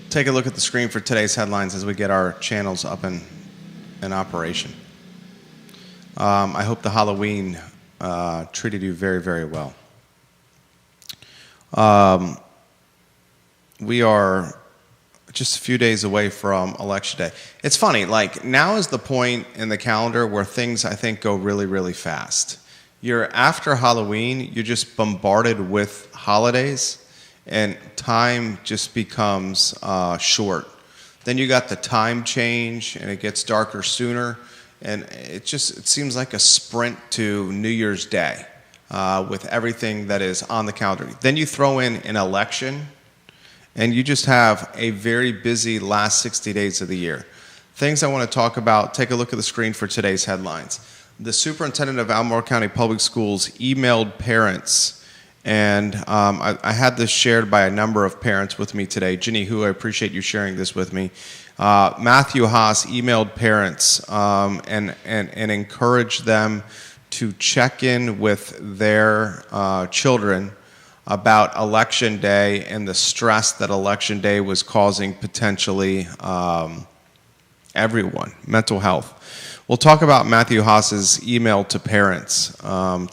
Take a look at the screen for today's headlines as we get our channels up and in operation. I hope the Halloween treated you very, very well. We are just a few days away from Election Day. It's funny, like now is the point in the calendar where things, I think, go really, really fast. You're after Halloween, you're just bombarded with holidays, and time just becomes short. Then you got the time change, and it gets darker sooner, and it seems like a sprint to New Year's Day with everything that is on the calendar. Then you throw in an election, and you just have a very busy last 60 days of the year. Things I want to talk about, take a look at the screen for today's headlines. The superintendent of Albemarle County Public Schools emailed parents, and I had this shared by a number of parents with me today. Ginny Hu, I appreciate you sharing this with me. Matthew Haas emailed parents and encouraged them to check in with their children about Election Day and the stress that Election Day was causing potentially everyone, mental health. We'll talk about Matthew Haas's email to parents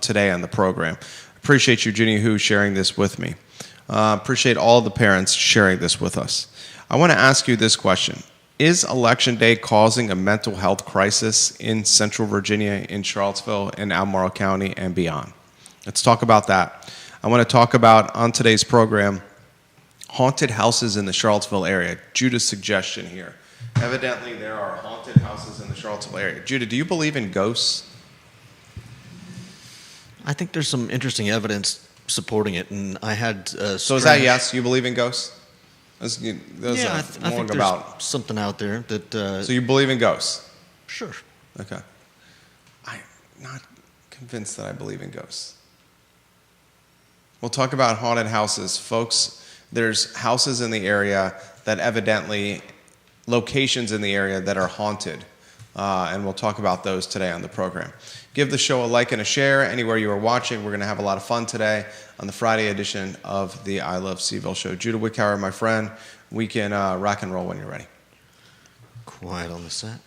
today on the program. Appreciate you, Ginny Hu, sharing this with me. Appreciate all the parents sharing this with us. I want to ask you this question. Is Election Day causing a mental health crisis in Central Virginia, in Charlottesville, in Albemarle County, and beyond? Let's talk about that. I want to talk about, on today's program, haunted houses in the Charlottesville area. Judah's suggestion here. Evidently, there are haunted houses in the Charlottesville area. Judah, do you believe in ghosts? I think there's some interesting evidence supporting it, and I had. So is that yes? You believe in ghosts? I think there's something out there that. So you believe in ghosts? Sure. Okay. I'm not convinced that I believe in ghosts. We'll talk about haunted houses. Folks, there's houses in the area that evidently, locations in the area that are haunted. And we'll talk about those today on the program. Give the show a like and a share anywhere you are watching. We're going to have a lot of fun today on the Friday edition of the I Love Seville show. Judah Wickhauer, my friend, we can rock and roll when you're ready. Quiet on the set.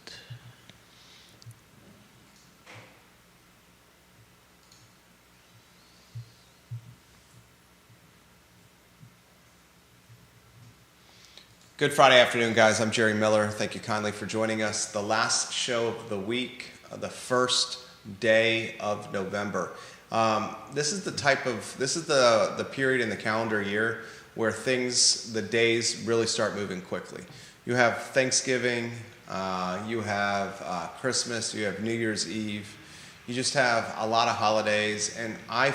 Good Friday afternoon, guys. I'm Jerry Miller. Thank you kindly for joining us. The last show of the week, the first day of November. This is the period in the calendar year where the days really start moving quickly. You have Thanksgiving, you have Christmas, you have New Year's Eve. You just have a lot of holidays, and I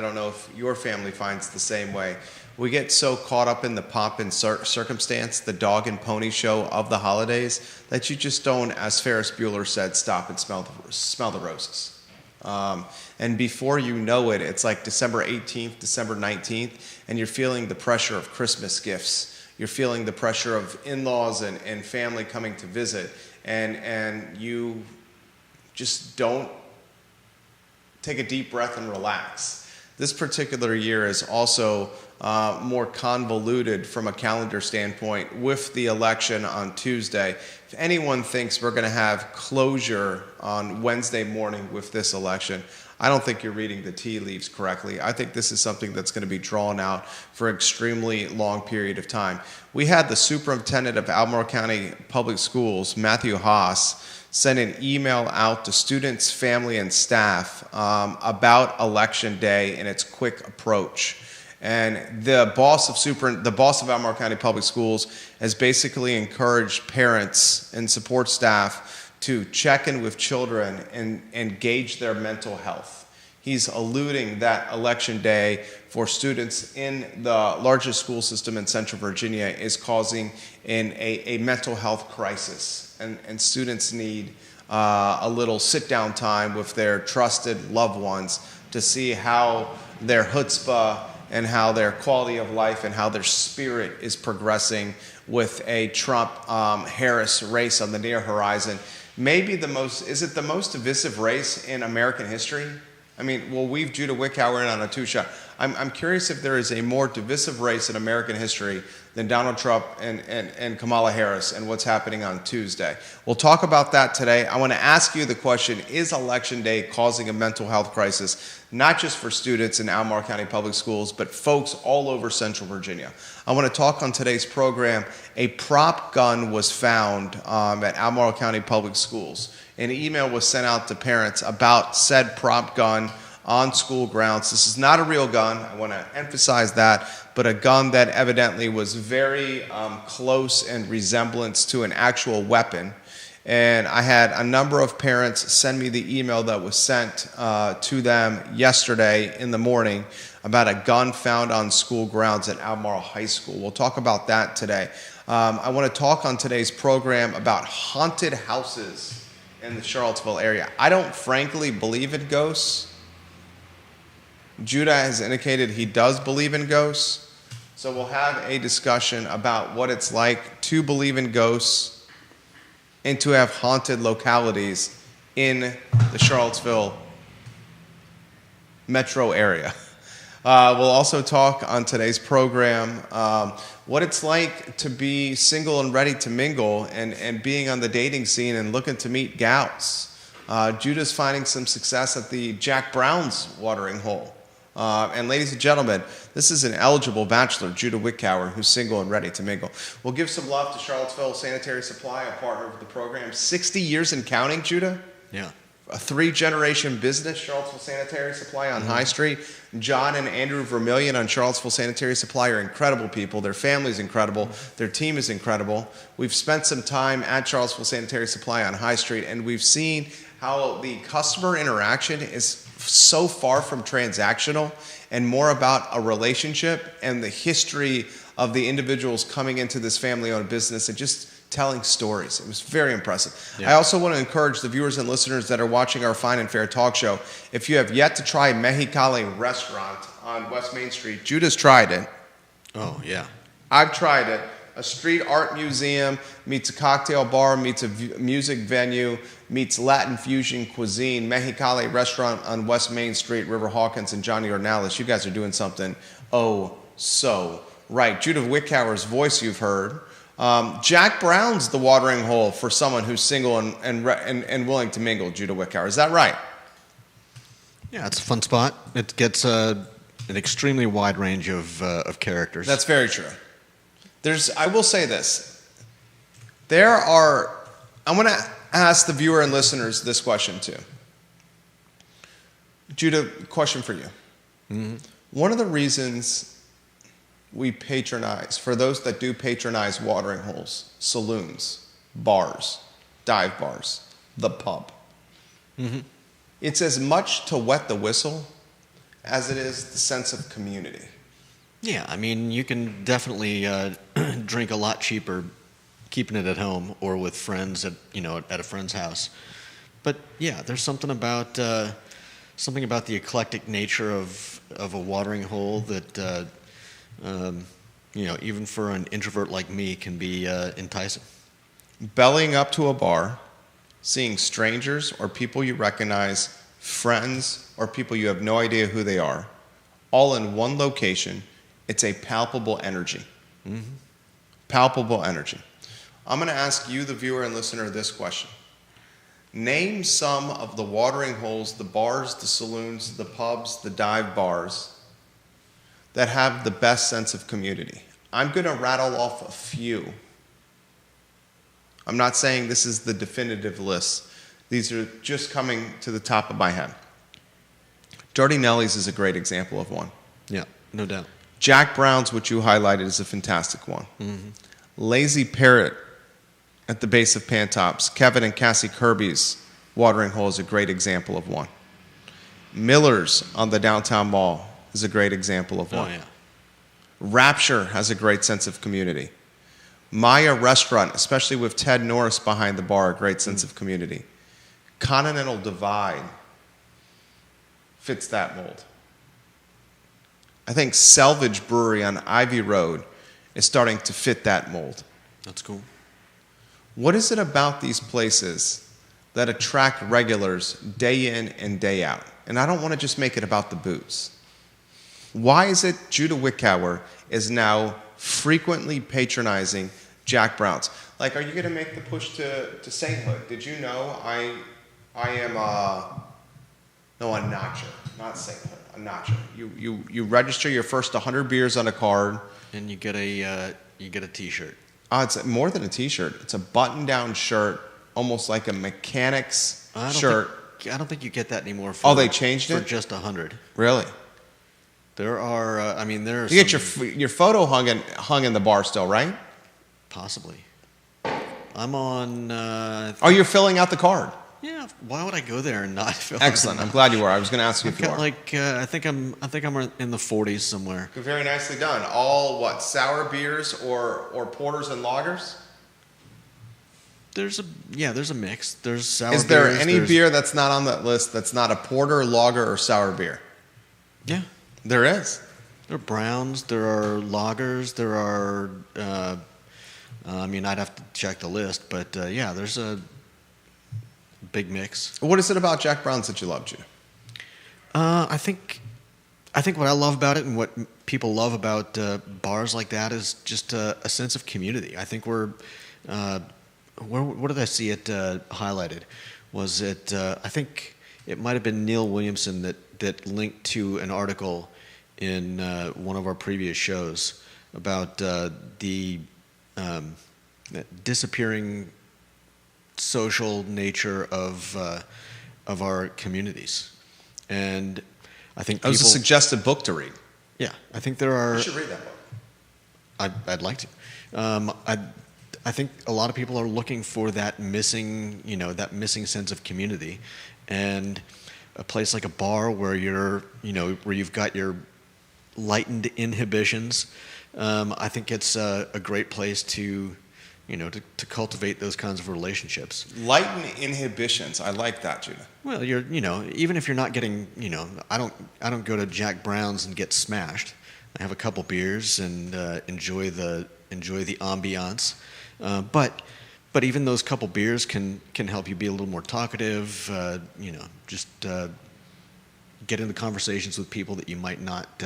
don't know if your family finds the same way, we get so caught up in the pomp and circumstance, the dog and pony show of the holidays, that you just don't, as Ferris Bueller said, stop and smell the roses. And before you know it, it's like December 18th, December 19th, and you're feeling the pressure of Christmas gifts. You're feeling the pressure of in-laws and family coming to visit, and you just don't take a deep breath and relax. This particular year is also more convoluted from a calendar standpoint with the election on Tuesday. If anyone thinks we're going to have closure on Wednesday morning with this election, I don't think you're reading the tea leaves correctly. I think this is something that's going to be drawn out for an extremely long period of time. We had the superintendent of Albemarle County Public Schools, Matthew Haas, send an email out to students, family, and staff about Election Day and its quick approach. And the boss of Albemarle County Public Schools has basically encouraged parents and support staff to check in with children and gauge their mental health. He's alluding that Election Day for students in the largest school system in Central Virginia is causing a mental health crisis. And students need a little sit-down time with their trusted loved ones to see how their chutzpah and how their quality of life and how their spirit is progressing with a Trump-Harris race on the near horizon. Maybe is it the most divisive race in American history? I mean, we'll weave Judah Wickhauer in on a two-shot. I'm curious if there is a more divisive race in American history than Donald Trump and Kamala Harris and what's happening on Tuesday. We'll talk about that today. I want to ask you the question, is Election Day causing a mental health crisis, not just for students in Albemarle County Public Schools, but folks all over Central Virginia? I want to talk on today's program. A prop gun was found at Albemarle County Public Schools. An email was sent out to parents about said prop gun on school grounds. This is not a real gun. I want to emphasize that, but a gun that evidently was very close in resemblance to an actual weapon. And I had a number of parents send me the email that was sent to them yesterday in the morning about a gun found on school grounds at Albemarle High School. We'll talk about that today. I want to talk on today's program about haunted houses in the Charlottesville area. I don't frankly believe in ghosts. Judah has indicated he does believe in ghosts. So we'll have a discussion about what it's like to believe in ghosts and to have haunted localities in the Charlottesville metro area. We'll also talk on today's program what it's like to be single and ready to mingle and being on the dating scene and looking to meet gals. Judah's finding some success at the Jack Brown's watering hole. And ladies and gentlemen, this is an eligible bachelor, Judah Wickower, who's single and ready to mingle. We'll give some love to Charlottesville Sanitary Supply, a partner of the program. 60 years and counting, Judah? Yeah. A 3-generation business, Charlottesville Sanitary Supply on High Street. John and Andrew Vermillion on Charlottesville Sanitary Supply are incredible people. Their family's incredible. Their team is incredible. We've spent some time at Charlottesville Sanitary Supply on High Street, and we've seen how the customer interaction is so far from transactional and more about a relationship and the history of the individuals coming into this family-owned business and just telling stories. It was very impressive. Yeah. I also want to encourage the viewers and listeners that are watching our Fine and Fair talk show, if you have yet to try Mexicali Restaurant on West Main Street, Judah's tried it. Oh, yeah. I've tried it. A street art museum meets a cocktail bar, meets a music venue, meets Latin fusion cuisine. Mexicali Restaurant on West Main Street, River Hawkins and Johnny Ornalis. You guys are doing something so right. Judah Wickower's voice you've heard. Jack Brown's the watering hole for someone who's single and willing to mingle, Judah Wickower. Is that right? Yeah, it's a fun spot. It gets an extremely wide range of characters. That's very true. I will say this. I'm going to ask the viewer and listeners this question too. Judah, question for you. Mm-hmm. One of the reasons we patronize, for those that do patronize watering holes, saloons, bars, dive bars, the pub, it's as much to wet the whistle as it is the sense of community. Yeah, I mean, you can definitely drink a lot cheaper keeping it at home or with friends at a friend's house. But yeah, there's something about the eclectic nature of a watering hole that even for an introvert like me can be enticing. Bellying up to a bar, seeing strangers or people you recognize, friends or people you have no idea who they are, all in one location. It's a palpable energy. Mm-hmm. Palpable energy. I'm going to ask you, the viewer and listener, this question. Name some of the watering holes, the bars, the saloons, the pubs, the dive bars that have the best sense of community. I'm going to rattle off a few. I'm not saying this is the definitive list. These are just coming to the top of my head. Dirty Nelly's is a great example of one. Yeah, no doubt. Jack Brown's, which you highlighted, is a fantastic one. Mm-hmm. Lazy Parrot at the base of Pantops. Kevin and Cassie Kirby's watering hole is a great example of one. Miller's on the downtown mall is a great example of one. Oh, yeah. Rapture has a great sense of community. Maya Restaurant, especially with Ted Norris behind the bar, a great sense of community. Continental Divide fits that mold. I think Selvage Brewery on Ivy Road is starting to fit that mold. That's cool. What is it about these places that attract regulars day in and day out? And I don't want to just make it about the booze. Why is it Judah Wickower is now frequently patronizing Jack Brown's? Like, are you going to make the push to sainthood? Did you know I am a notcher, not sainthood, a notcher. You register your first 100 beers on a card, and you get a T-shirt. It's more than a T-shirt. It's a button-down shirt, almost like a mechanic's shirt. I don't think you get that anymore. They changed it? For just 100. Really? There are. There's. You get your photo hung in the bar still, right? Possibly. I'm on. You're filling out the card. Yeah. Why would I go there and not fill? Excellent. I'm glad you were. I was going to ask you if you are. I think I'm in the 40s somewhere. Very nicely done. All what? Sour beers or porters and lagers? There's a mix. There's sour. Is there beers, any beer that's not on that list that's not a porter, lager, or sour beer? Yeah. There is. There are browns. There are lagers. There are. I'd have to check the list, but there's a big mix. What is it about Jack Brown's that you love, Judah? I think what I love about it and what people love about bars like that is just a sense of community. I think we're. Where did I see it highlighted? Was it? I think it might have been Neil Williamson that linked to an article in one of our previous shows about the disappearing social nature of our communities, and I think that was a suggested book to read. Yeah, I think there are. You should read that book. I'd like to. I think a lot of people are looking for that missing sense of community, and a place like a bar where where you've got your lightened inhibitions. I think it's a great place to cultivate those kinds of relationships. Lighten inhibitions. I like that, Judah. Well, even if you're not getting, I don't go to Jack Brown's and get smashed. I have a couple beers and enjoy the ambiance. But even those couple beers can help you be a little more talkative. Get into conversations with people that you might not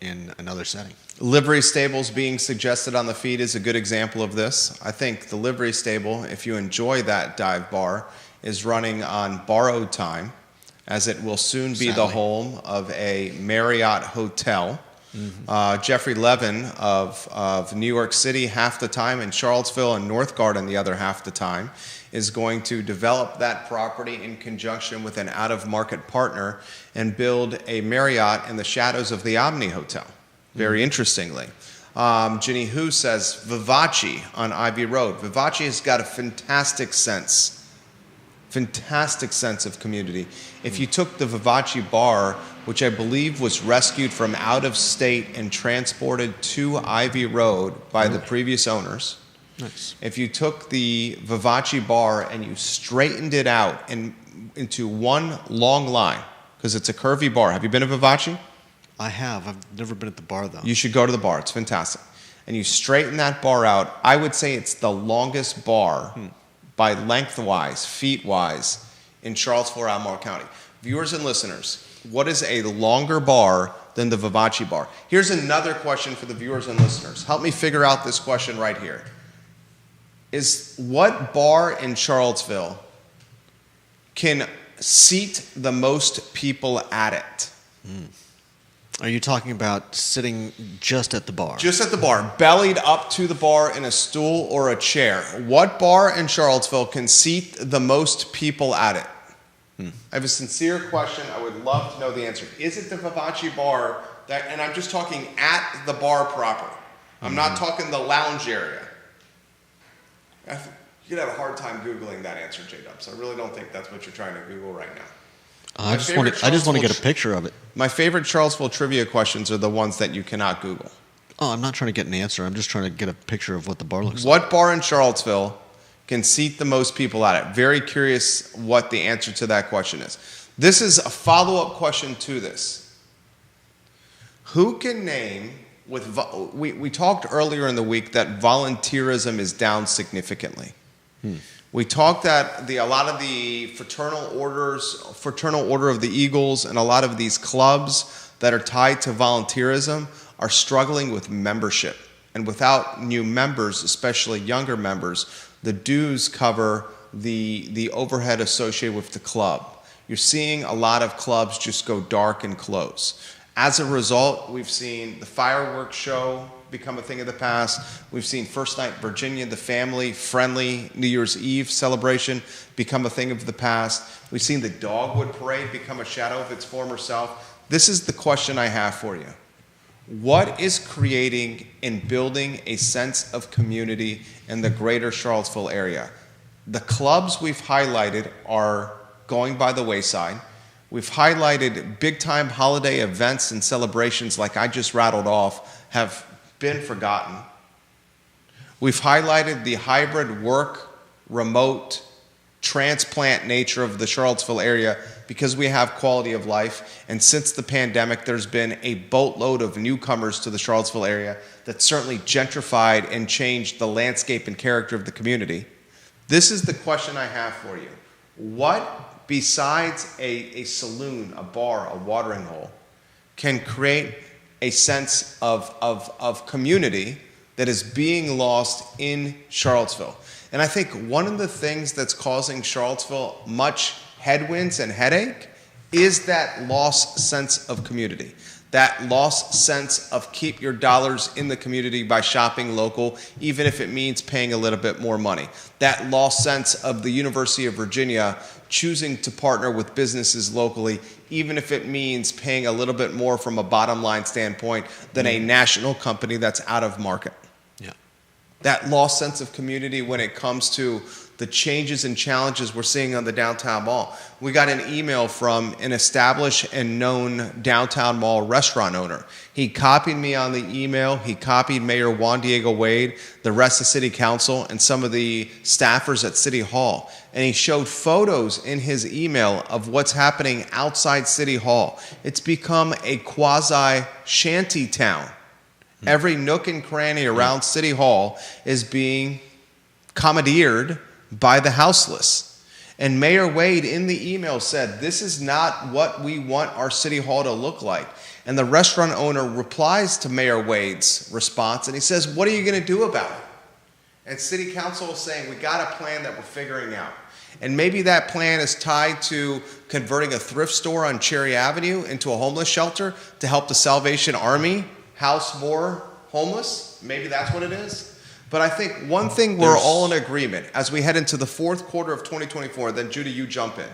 in another setting. Livery stables being suggested on the feed is a good example of this. I think the livery stable, if you enjoy that dive bar, is running on borrowed time, as it will soon be the home of a Marriott hotel. Mm-hmm. Jeffrey Levin of New York City half the time, and Charlottesville and North Garden the other half the time, is going to develop that property in conjunction with an out-of-market partner and build a Marriott in the shadows of the Omni Hotel. Very interestingly. Ginny Hu says Vivace on Ivy Road. Vivace has got a fantastic sense of community. If you took the Vivace bar, which I believe was rescued from out of state and transported to Ivy Road by the previous owners. Nice. If you took the Vivace bar and you straightened it out into one long line, because it's a curvy bar. Have you been to Vivace? I have. I've never been at the bar, though. You should go to the bar. It's fantastic. And you straighten that bar out. I would say it's the longest bar by lengthwise, feet-wise, in Charlottesville or Albemarle County. Viewers and listeners, what is a longer bar than the Vivace bar? Here's another question for the viewers and listeners. Help me figure out this question right here. Is what bar in Charlottesville can seat the most people at it? Are you talking about sitting just at the bar? Just at the bar, bellied up to the bar in a stool or a chair. What bar in Charlottesville can seat the most people at it? I have a sincere question. I would love to know the answer. Is it the Vivace bar that, and I'm just talking at the bar proper. I'm not talking the lounge area. You'd have a hard time Googling that answer, J-Dubs. I really don't think that's what you're trying to Google right now. I just want to get a picture of it. My favorite Charlottesville trivia questions are the ones that you cannot Google. Oh, I'm not trying to get an answer. I'm just trying to get a picture of what the bar looks like. What bar in Charlottesville can seat the most people at it? Very curious what the answer to that question is. This is a follow-up question to this. Who can name, we talked earlier in the week that volunteerism is down significantly. We talked that a lot of the fraternal order of the Eagles and a lot of these clubs, that are tied to volunteerism are struggling with membership. And without new members, especially younger members, the dues cover the overhead associated with the club. You're seeing a lot of clubs just go dark and close. As a result, we've seen the fireworks show become a thing of the past. We've seen First Night Virginia, the family-friendly New Year's Eve celebration, become a thing of the past. We've seen the Dogwood Parade become a shadow of its former self. This is the question I have for you. What is creating and building a sense of community in the greater Charlottesville area? The clubs we've highlighted are going by the wayside. We've highlighted big-time holiday events and celebrations like I just rattled off have been forgotten. We've highlighted the hybrid work, remote, transplant nature of the Charlottesville area because we have quality of life. And since the pandemic, there's been a boatload of newcomers to the Charlottesville area that certainly gentrified and changed the landscape and character of the community. This is the question I have for you. What, besides a saloon, a bar, a watering hole, can create a sense of community that is being lost in Charlottesville? And I think one of the things that's causing Charlottesville much headwinds and headache is that lost sense of community, that lost sense of keep your dollars in the community by shopping local, even if it means paying a little bit more money, that lost sense of the University of Virginia choosing to partner with businesses locally, even if it means paying a little bit more from a bottom line standpoint than a national company that's out of market. That lost sense of community when it comes to the changes and challenges we're seeing on the downtown mall. We got an email from an established and known downtown mall restaurant owner. He copied me on the email. He copied Mayor Juan Diego Wade, the rest of City Council, and some of the staffers at City Hall. And he showed photos in his email of what's happening outside City Hall. It's become a quasi-shanty town. Every nook and cranny around City Hall is being commandeered by the houseless. And Mayor Wade in the email said, this is not what we want our City Hall to look like. And the restaurant owner replies to Mayor Wade's response, and he says, what are you going to do about it? And City Council is saying, we got a plan that we're figuring out. And maybe that plan is tied to converting a thrift store on Cherry Avenue into a homeless shelter to help the Salvation Army house more homeless. Maybe that's what it is. But I think one thing we're all in agreement as we head into the fourth quarter of 2024, then Judy, you jump in.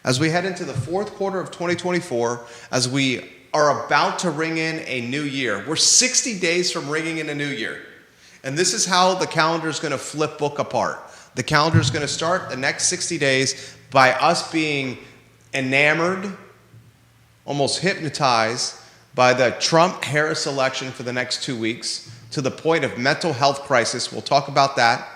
As we head into the fourth quarter of 2024, as we are about to ring in a new year, we're 60 days from ringing in a new year. And this is how the calendar is going to flip book apart. The calendar is going to start the next 60 days by us being enamored, almost hypnotized by the Trump-Harris election for the next 2 weeks, to the point of mental health crisis. We'll talk about that.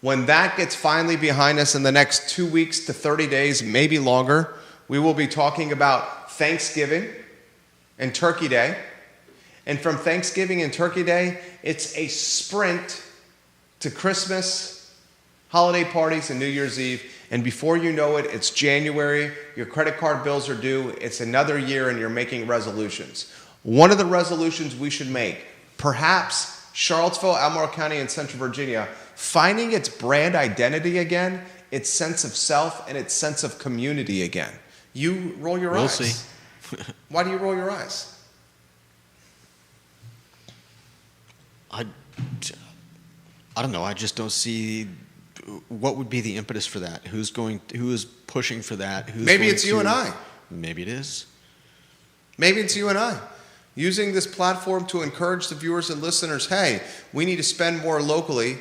When that gets finally behind us in the next 2 weeks to 30 days, maybe longer, we will be talking about Thanksgiving and Turkey Day. And from Thanksgiving and Turkey Day, it's a sprint to Christmas, holiday parties, and New Year's Eve. And before you know it, it's January, your credit card bills are due, it's another year, and you're making resolutions. One of the resolutions we should make, perhaps Charlottesville, Albemarle County, and Central Virginia, finding its brand identity again, its sense of self, and its sense of community again. You roll your eyes. We'll see. Why do you roll your eyes? I don't know. I just don't see what would be the impetus for that. Who is pushing for that? Maybe it's you and I. Maybe it is. Maybe it's you and I. Using this platform to encourage the viewers and listeners, hey, we need to spend more locally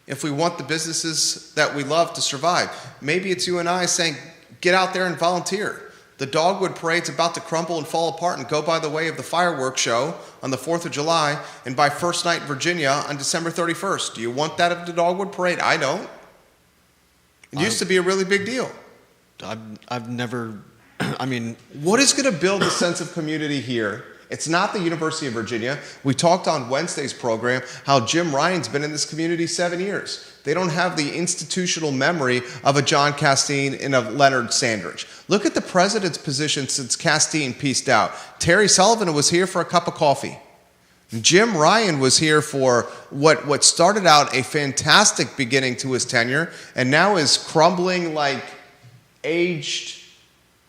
if we want the businesses that we love to survive. Maybe it's you and I saying, get out there and volunteer. The Dogwood Parade's about to crumble and fall apart and go by the way of the fireworks show on the 4th of July and by First Night Virginia on December 31st. Do you want that of the Dogwood Parade? I don't. It used to be a really big deal. I've never, I mean. What is going to build a sense of community here? It's not the University of Virginia. We talked on Wednesday's program how Jim Ryan's been in this community 7 years. They don't have the institutional memory of a John Castine and a Leonard Sandridge. Look at the president's position since Castine pieced out. Terry Sullivan was here for a cup of coffee. Jim Ryan was here for what started out a fantastic beginning to his tenure and now is crumbling like aged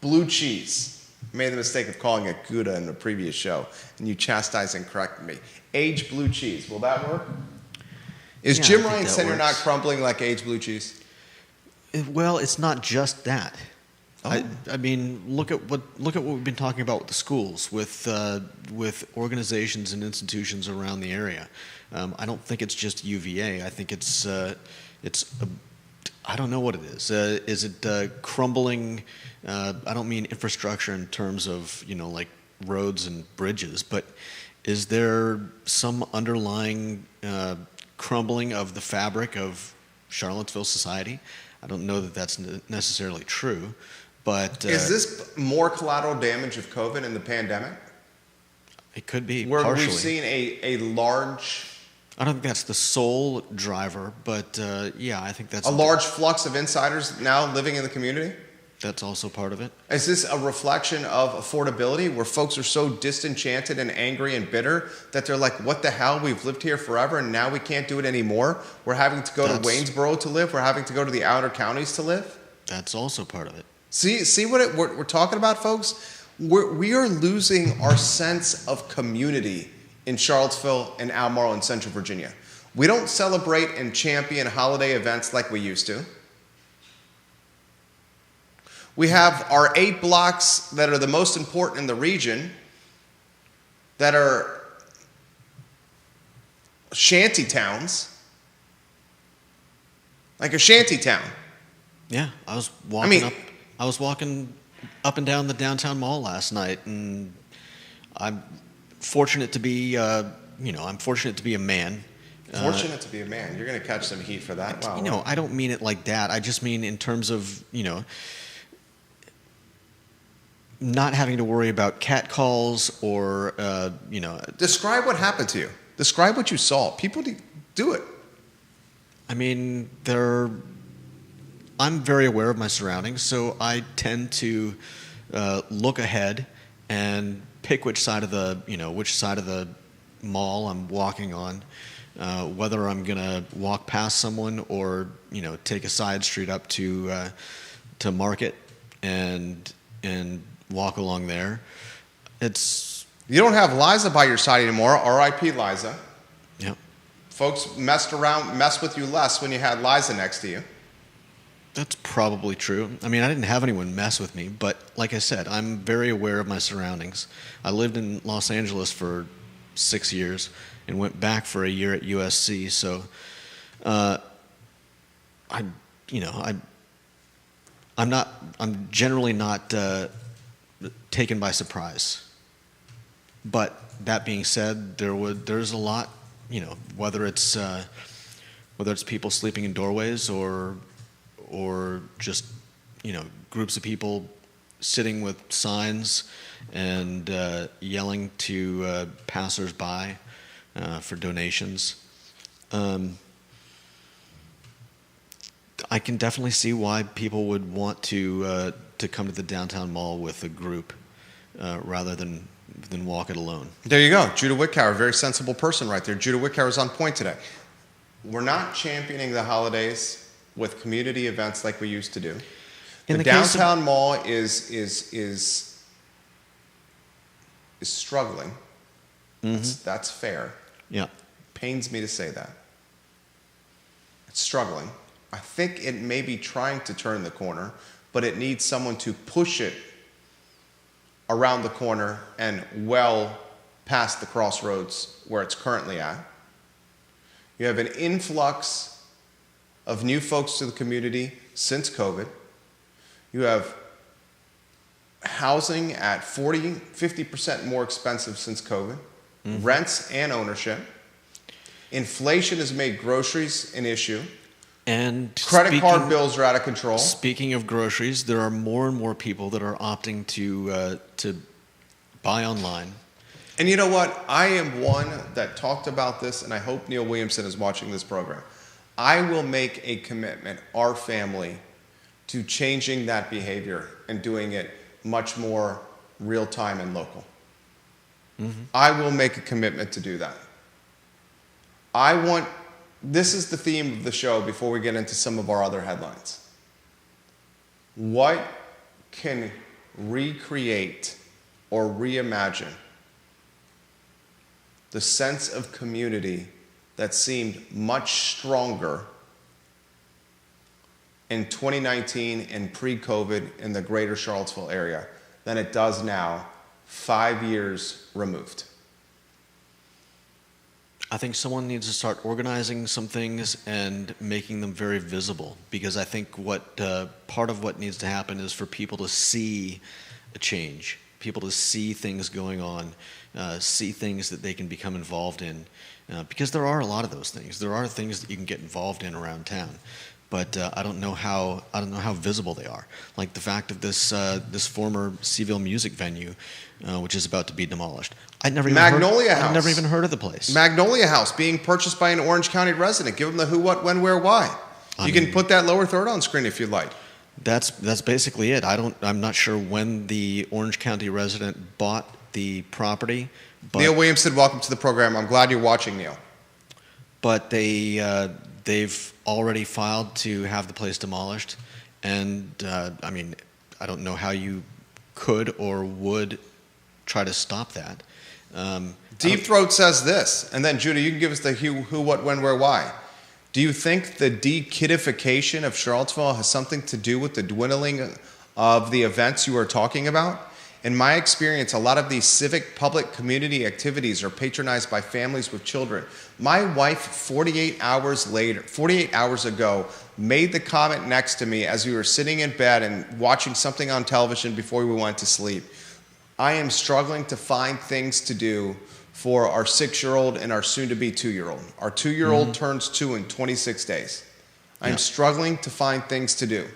blue cheese. I made the mistake of calling it Gouda in the previous show, and you chastised and corrected me. Aged blue cheese. Will that work? Is Jim Ryan's tenure not crumbling like aged blue cheese? Well, it's not just that. Oh. I mean, look at what we've been talking about with the schools, with organizations and institutions around the area. I don't think it's just UVA. I think it's I don't know what it is. Is it crumbling? I don't mean infrastructure in terms of like roads and bridges, but is there some underlying crumbling of the fabric of Charlottesville society? I don't know that that's necessarily true. But is this more collateral damage of COVID and the pandemic? It could be where partially. We've seen a large. I don't think that's the sole driver, but yeah, I think that's a large flux of insiders now living in the community. That's also part of it. Is this a reflection of affordability, where folks are so disenchanted and angry and bitter that they're like, "What the hell? We've lived here forever, and now we can't do it anymore. We're having to go to Waynesboro to live. We're having to go to the outer counties to live." That's also part of it. See what we're talking about, folks? We are losing our sense of community in Charlottesville and Albemarle and Central Virginia. We don't celebrate and champion holiday events like we used to. We have our 8 blocks that are the most important in the region that are shanty towns, like a shanty town. Yeah, I was walking up and down the downtown mall last night, and I'm fortunate to be, I'm fortunate to be a man. Fortunate to be a man. You're going to catch some heat for that. Wow. I don't mean it like that. I just mean in terms of, not having to worry about catcalls or, Describe what happened to you. Describe what you saw. People do it. I mean, I'm very aware of my surroundings, so I tend to look ahead and pick which side of the mall I'm walking on, whether I'm gonna walk past someone or take a side street up to Market and walk along there. You don't have Liza by your side anymore. R.I.P. Liza. Yeah. Folks messed with you less when you had Liza next to you. That's probably true. I mean, I didn't have anyone mess with me, but like I said, I'm very aware of my surroundings. I lived in Los Angeles for 6 years and went back for a year at USC, so I'm generally not taken by surprise. But that being said, there's a lot, whether it's people sleeping in doorways or just groups of people sitting with signs and yelling to passersby for donations. I can definitely see why people would want to come to the downtown mall with a group rather than walk it alone. There you go. Judah Wickower, very sensible person right there. Judah Wickower's on point today. We're not championing the holidays with community events like we used to do. The downtown mall is struggling. Mm-hmm. That's fair. Yeah. Pains me to say that. It's struggling. I think it may be trying to turn the corner, but it needs someone to push it around the corner and well past the crossroads where it's currently at. You have an influx of new folks to the community since COVID. You have housing at 50% more expensive since COVID, mm-hmm. Rents and ownership. Inflation has made groceries an issue. And credit card bills are out of control. Speaking of groceries, there are more and more people that are opting to buy online And you know what? I am one that talked about this, and I hope Neil Williamson is watching this program. I will make a commitment, our family, to changing that behavior and doing it much more real time and local. Mm-hmm. I will make a commitment to do that. This is the theme of the show before we get into some of our other headlines. What can recreate or reimagine the sense of community that seemed much stronger in 2019 and pre-COVID in the greater Charlottesville area than it does now, 5 years removed? I think someone needs to start organizing some things and making them very visible, because I think part of what needs to happen is for people to see a change, people to see things going on, see things that they can become involved in, because there are a lot of those things. There are things that you can get involved in around town, but I don't know how visible they are. Like the fact of this former Seaville music venue, which is about to be demolished. I'd never even heard of the place. Magnolia House being purchased by an Orange County resident. Give them the who, what, when, where, why. You can put that lower third on screen if you'd like. That's basically it. I'm not sure when the Orange County resident bought the property. But Neil Williamson, welcome to the program. I'm glad you're watching, Neil. But they've already filed to have the place demolished, and I don't know how you could or would try to stop that. Deep Throat says this, and then Judah, you can give us the who, what, when, where, why. Do you think the de-kidification of Charlottesville has something to do with the dwindling of the events you are talking about? In my experience, a lot of these civic public community activities are patronized by families with children. My wife, 48 hours ago, made the comment next to me as we were sitting in bed and watching something on television before we went to sleep. I am struggling to find things to do for our 6-year-old and our soon-to-be 2-year-old. Our 2-year-old turns 2 in 26 days. I'm struggling to find things to do.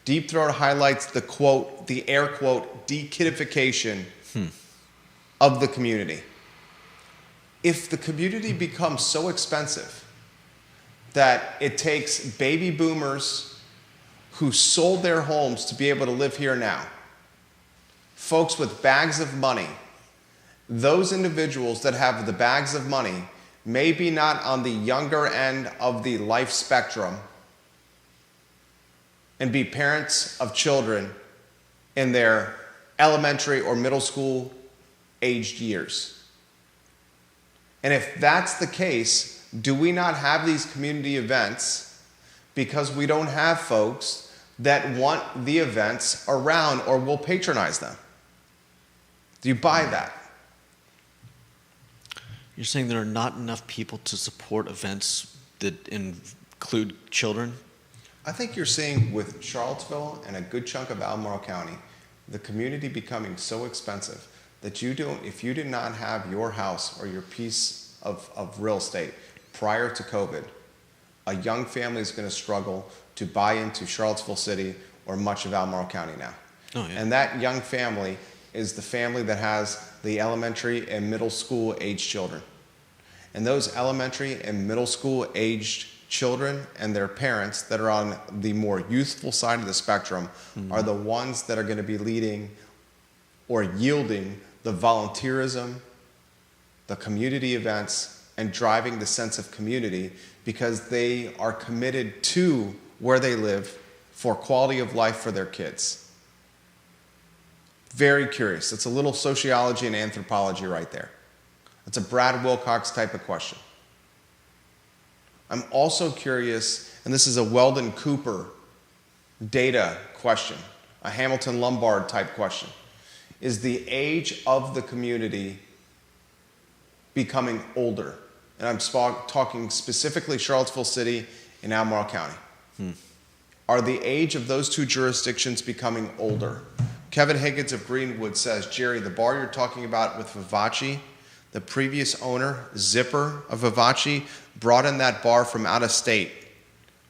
Deep Throat highlights the quote, the air quote, de-kidification of the community. If the community becomes so expensive that it takes baby boomers who sold their homes to be able to live here now, folks with bags of money, those individuals that have the bags of money may be not on the younger end of the life spectrum and be parents of children in their elementary or middle school aged years. And if that's the case, do we not have these community events because we don't have folks that want the events around or will patronize them? Do you buy that? You're saying there are not enough people to support events that include children? I think you're seeing with Charlottesville and a good chunk of Albemarle County, the community becoming so expensive that if you did not have your house or your piece of real estate prior to COVID, a young family is going to struggle to buy into Charlottesville City or much of Albemarle County now. Oh, yeah. And that young family is the family that has the elementary and middle school aged children. And those elementary and middle school aged children and their parents that are on the more youthful side of the spectrum are the ones that are going to be leading or yielding the volunteerism, the community events, and driving the sense of community because they are committed to where they live for quality of life for their kids. Very curious. It's a little sociology and anthropology right there. It's a Brad Wilcox type of question. I'm also curious, and this is a Weldon Cooper data question, a Hamilton Lombard type question. Is the age of the community becoming older? And I'm talking specifically Charlottesville City and Albemarle County. Are the age of those two jurisdictions becoming older? Kevin Higgins of Greenwood says, Jerry, the bar you're talking about with Vivace, the previous owner, Zipper of Vivace, brought in that bar from out of state,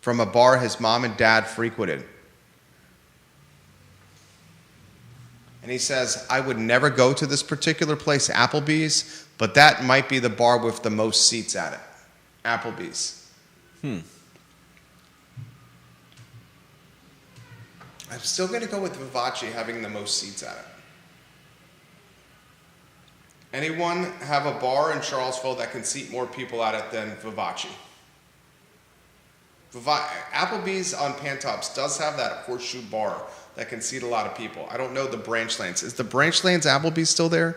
from a bar his mom and dad frequented. And he says, I would never go to this particular place, Applebee's, but that might be the bar with the most seats at it. Applebee's. I'm still going to go with Vivace having the most seats at it. Anyone have a bar in Charlottesville that can seat more people at it than Vivace? Applebee's on Pantops does have that horseshoe bar that can seat a lot of people. I don't know the Branchlands. Is the Branchlands Applebee's still there?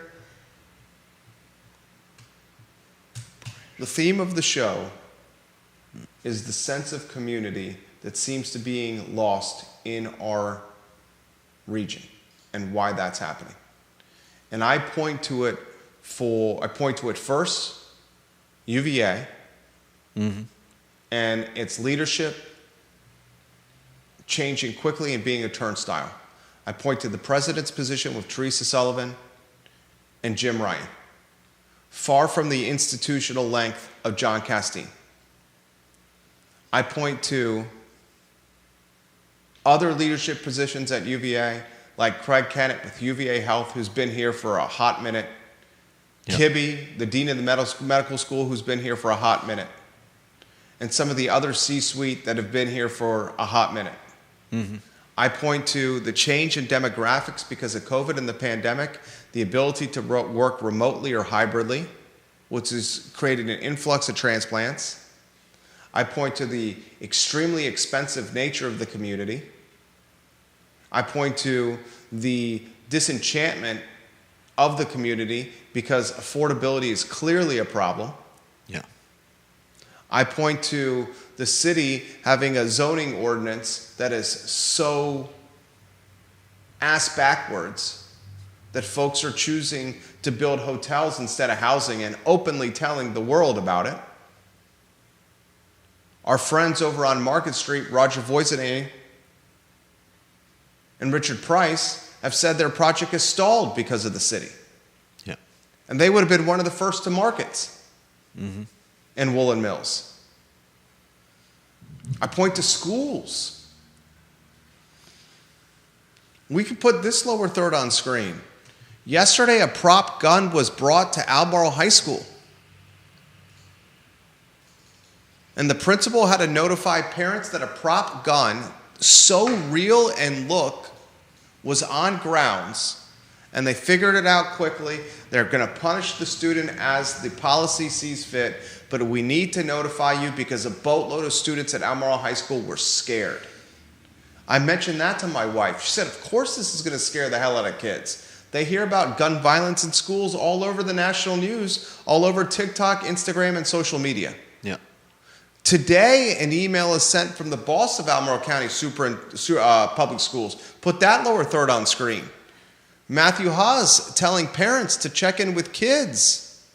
The theme of the show is the sense of community that seems to be being lost in our region and why that's happening. And I point to it first, UVA, and its leadership changing quickly and being a turnstile. I point to the president's position with Teresa Sullivan and Jim Ryan, far from the institutional length of John Castine. I point to other leadership positions at UVA, like Craig Kennett with UVA Health, who's been here for a hot minute. Yep. Kibbe, the dean of the medical school, who's been here for a hot minute. And some of the other C-suite that have been here for a hot minute. I point to the change in demographics because of COVID and the pandemic, the ability to work remotely or hybridly, which has created an influx of transplants. I point to the extremely expensive nature of the community. I point to the disenchantment of the community because affordability is clearly a problem. Yeah. I point to the city having a zoning ordinance that is so ass backwards that folks are choosing to build hotels instead of housing and openly telling the world about it. Our friends over on Market Street, Roger Voisinay and Richard Price, have said their project is stalled because of the city. Yeah. And they would have been one of the first to market in Woolen Mills. I point to schools. We could put this lower third on screen. Yesterday, a prop gun was brought to Albemarle High School. And the principal had to notify parents that a prop gun, so real and look, was on grounds, and they figured it out quickly. They're going to punish the student as the policy sees fit, but we need to notify you because a boatload of students at Albemarle High School were scared. I mentioned that to my wife. She said, of course this is going to scare the hell out of kids. They hear about gun violence in schools all over the national news, all over TikTok, Instagram, and social media. Yeah. Today, an email is sent from the boss of Albemarle County Public Schools. Put that lower third on screen. Matthew Haas telling parents to check in with kids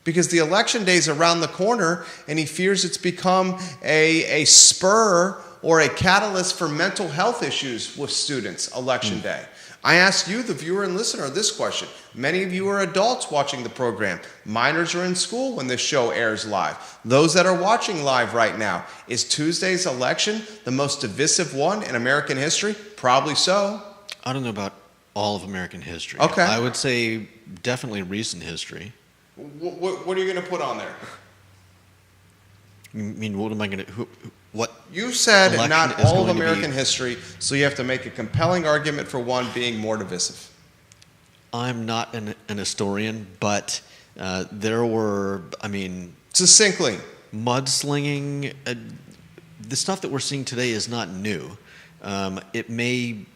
because the election day is around the corner and he fears it's become a spur or a catalyst for mental health issues with students election day. I ask you, the viewer and listener, this question. Many of you are adults watching the program. Minors are in school when this show airs live. Those that are watching live right now, is Tuesday's election the most divisive one in American history? Probably so. I don't know about all of American history. Okay. I would say definitely recent history. What are you going to put on there? I mean, what am I going to... What you said not all of American be, history, so you have to make a compelling argument for one being more divisive. I'm not an historian, but there were, I mean... Succinctly. Mudslinging. The stuff that we're seeing today is not new. It may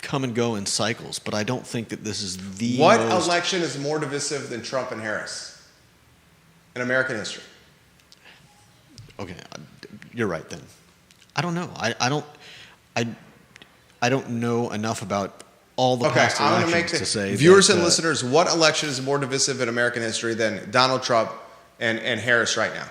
come and go in cycles, but I don't think that this is the What election is more divisive than Trump and Harris in American history? Okay, you're right then. I don't know. I don't know enough about all the past elections to say. Viewers and listeners, what election is more divisive in American history than Donald Trump and Harris right now?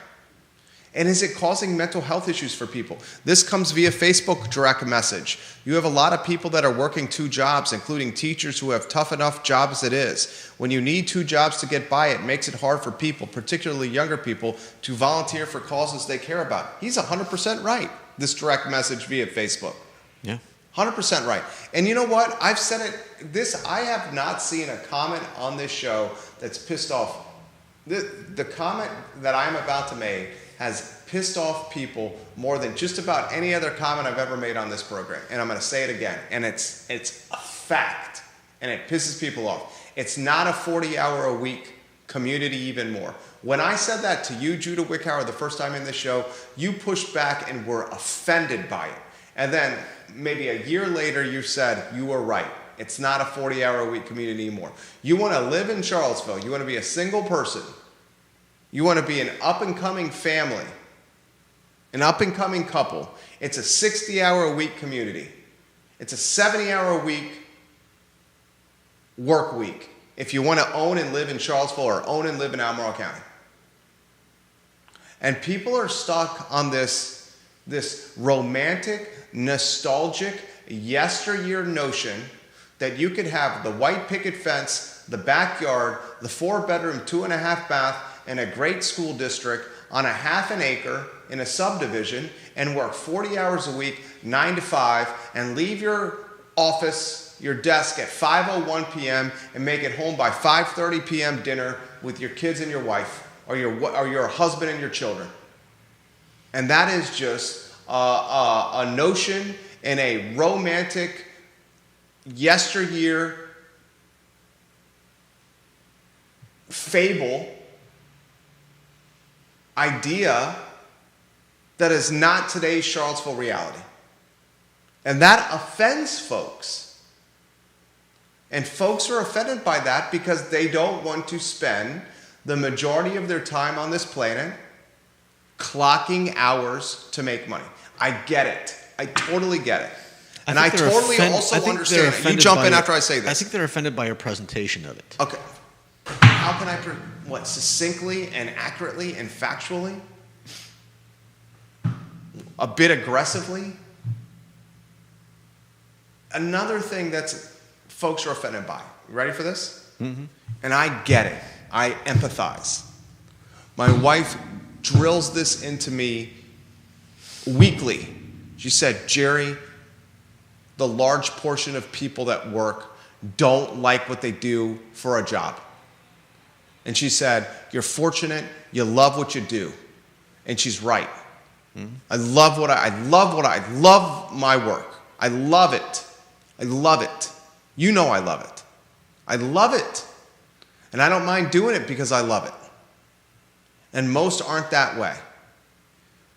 And is it causing mental health issues for people? This comes via Facebook direct message. You have a lot of people that are working two jobs, including teachers who have tough enough jobs as it is. When you need two jobs to get by, it makes it hard for people, particularly younger people, to volunteer for causes they care about. He's 100% right, this direct message via Facebook. Yeah. 100% right. And you know what? I've said it. I have not seen a comment on this show that's pissed off. The comment that I'm about to make has pissed off people more than just about any other comment I've ever made on this program. And I'm going to say it again. And it's a fact. And it pisses people off. It's not a 40-hour-a-week community even more. When I said that to you, Judah Wickhauer, the first time in this show, you pushed back and were offended by it. And then maybe a year later, you said you were right. It's not a 40-hour-a-week community anymore. You want to live in Charlottesville. You want to be a single person. You want to be an up-and-coming family, an up-and-coming couple. It's a 60-hour-a-week community. It's a 70-hour-a-week work week if you want to own and live in Charlottesville or own and live in Albemarle County. And people are stuck on this romantic, nostalgic, yesteryear notion that you could have the white picket fence, the backyard, the 4-bedroom, 2.5 bath, in a great school district on a half an acre in a subdivision and work 40 hours a week, 9 to 5, and leave your office, your desk at 5:01 p.m. and make it home by 5:30 p.m. dinner with your kids and your wife or your husband and your children. And that is just a notion and a romantic yesteryear fable idea that is not today's Charlottesville reality. And that offends folks. And folks are offended by that because they don't want to spend the majority of their time on this planet clocking hours to make money. I get it. I totally get it. And I totally also understand it. You jump in after I say this. I think they're offended by your presentation of it. Okay. How can I, succinctly and accurately and factually? A bit aggressively? Another thing that's folks are offended by. You ready for this? Mm-hmm. And I get it. I empathize. My wife drills this into me weekly. She said, Jerry, the large portion of people that work don't like what they do for a job. And she said, you're fortunate, you love what you do. And she's right. Mm-hmm. I love my work. I love it. I love it. You know I love it. I love it. And I don't mind doing it because I love it. And most aren't that way.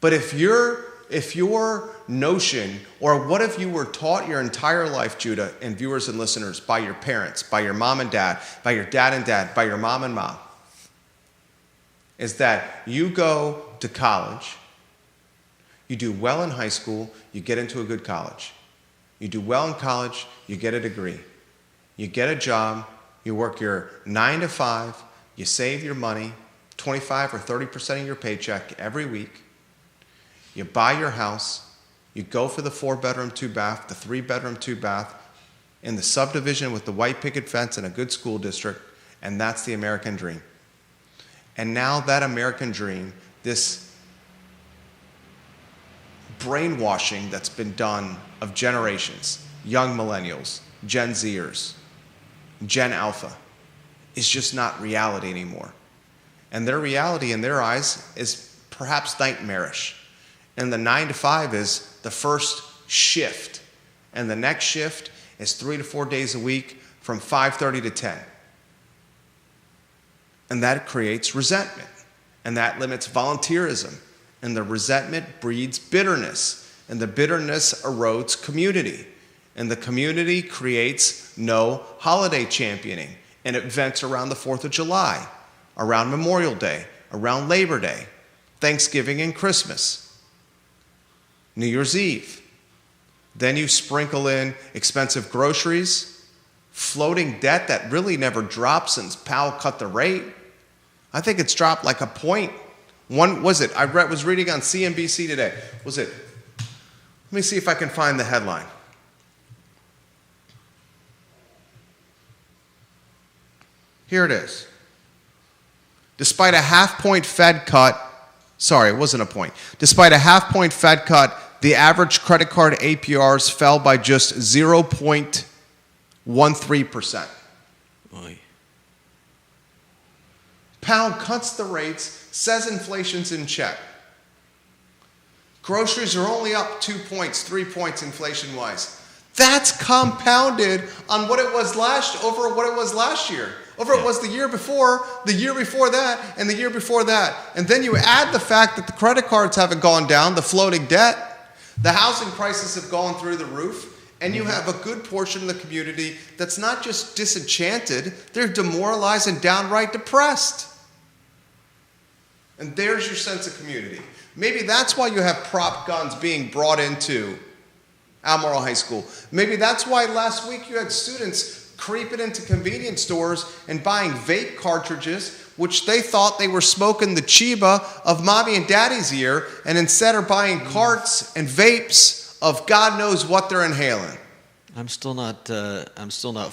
But if your notion, or what if you were taught your entire life, Judah, and viewers and listeners, by your parents, by your mom and dad, by your dad and dad, by your mom and mom, is that you go to college, you do well in high school, you get into a good college. You do well in college, you get a degree. You get a job, you work your 9 to 5, you save your money, 25 or 30% of your paycheck every week. You buy your house, you go for the 4-bedroom, 2-bath, the 3-bedroom, 2-bath, in the subdivision with the white picket fence and a good school district, and that's the American dream. And now that American dream, this brainwashing that's been done of generations, young millennials, Gen Zers, Gen Alpha, is just not reality anymore. And their reality in their eyes is perhaps nightmarish. And the 9 to 5 is the first shift. And the next shift is 3 to 4 days a week from 5:30 to 10. And that creates resentment. And that limits volunteerism. And the resentment breeds bitterness. And the bitterness erodes community. And the community creates no holiday championing and events around the 4th of July, around Memorial Day, around Labor Day, Thanksgiving and Christmas, New Year's Eve. Then you sprinkle in expensive groceries, floating debt that really never dropped since Powell cut the rate. I think it's dropped like a point. I was reading on CNBC today. Let me see if I can find the headline. Here it is. Despite a half-point Fed cut, sorry, it wasn't a point. Despite a half-point Fed cut the average credit card APRs fell by just 0.13%. Oy. Powell cuts the rates, says inflation's in check. Groceries are only up 2 points, 3 points inflation-wise. That's compounded on what it was last year. Over it was the year before that, and the year before that. And then you add the fact that the credit cards haven't gone down, the floating debt, the housing prices have gone through the roof, and you have a good portion of the community that's not just disenchanted, they're demoralized and downright depressed. And there's your sense of community. Maybe that's why you have prop guns being brought into Albemarle High School. Maybe that's why last week you had students creeping into convenience stores and buying vape cartridges, which they thought they were smoking the Chiba of mommy and daddy's ear, and instead are buying carts and vapes of God knows what they're inhaling. I'm still not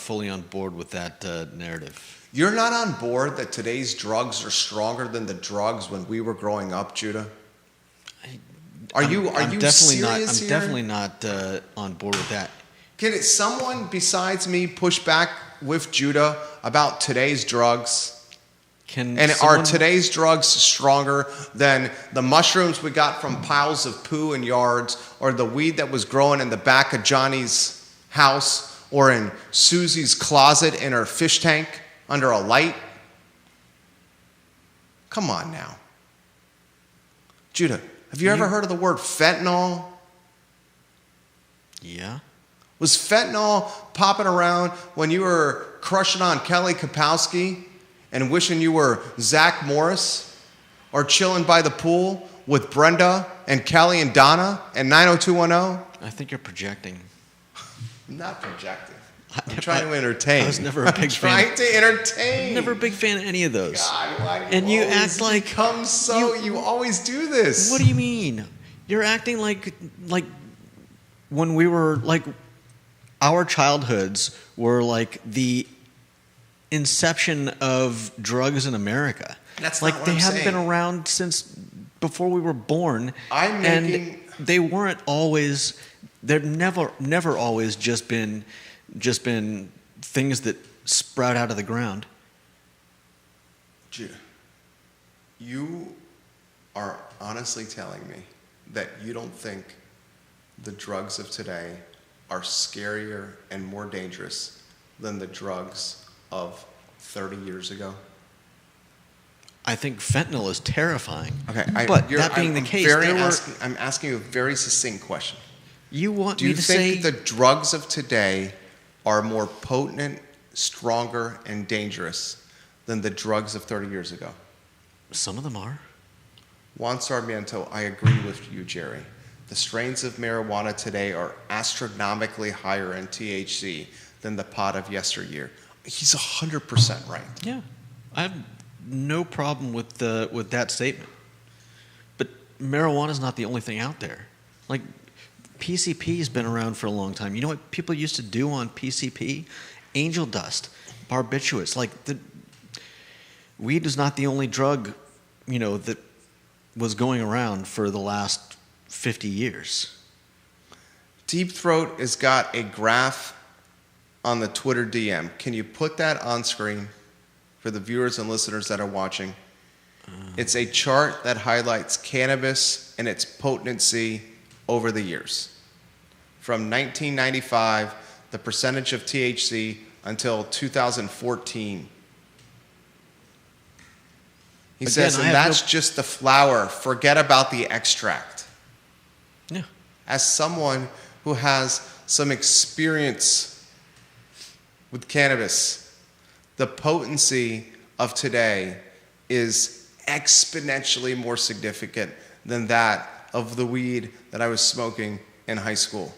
fully on board with that narrative. You're not on board that today's drugs are stronger than the drugs when we were growing up, Judah? Are you serious here? I'm definitely not on board with that. Can someone besides me push back with Judah about today's drugs? Are today's drugs stronger than the mushrooms we got from piles of poo in yards, or the weed that was growing in the back of Johnny's house, or in Susie's closet in her fish tank under a light? Come on now. Judah, have you ever heard of the word fentanyl? Yeah. Was fentanyl popping around when you were crushing on Kelly Kapowski and wishing you were Zach Morris, or chilling by the pool with Brenda and Kelly and Donna and 90210? I think you're projecting. I'm not projecting. I'm trying to entertain. I was never a big fan. I'm trying to entertain. Never a big fan of any of those. God, why and you act like you always do this. What do you mean? You're acting like when we were like, our childhoods were like the inception of drugs in America. That's like not what they I'm haven't saying. been around since before we were born. And they weren't always. They've never always just been things that sprout out of the ground. Judah, you are honestly telling me that you don't think the drugs of today are scarier and more dangerous than the drugs of 30 years ago? I think fentanyl is terrifying. Okay, but that being the case, I'm asking you a very succinct question. You want Do me you to think say the drugs of today are more potent, stronger, and dangerous than the drugs of 30 years ago? Some of them are. Juan Sarmiento, I agree with you, Jerry. The strains of marijuana today are astronomically higher in THC than the pot of yesteryear. He's 100% right. Yeah, I have no problem with that statement. But marijuana is not the only thing out there. Like, PCP has been around for a long time. You know what people used to do on PCP? Angel dust, barbiturates. Like, weed is not the only drug, that was going around for the last 50 years. Deep Throat has got a graph on the Twitter DM. Can you put that on screen for the viewers and listeners that are watching? It's a chart that highlights cannabis and its potency over the years. From 1995, the percentage of THC until 2014. He says, and that's just the flower. Forget about the extract. Yeah. As someone who has some experience with cannabis, the potency of today is exponentially more significant than that of the weed that I was smoking in high school.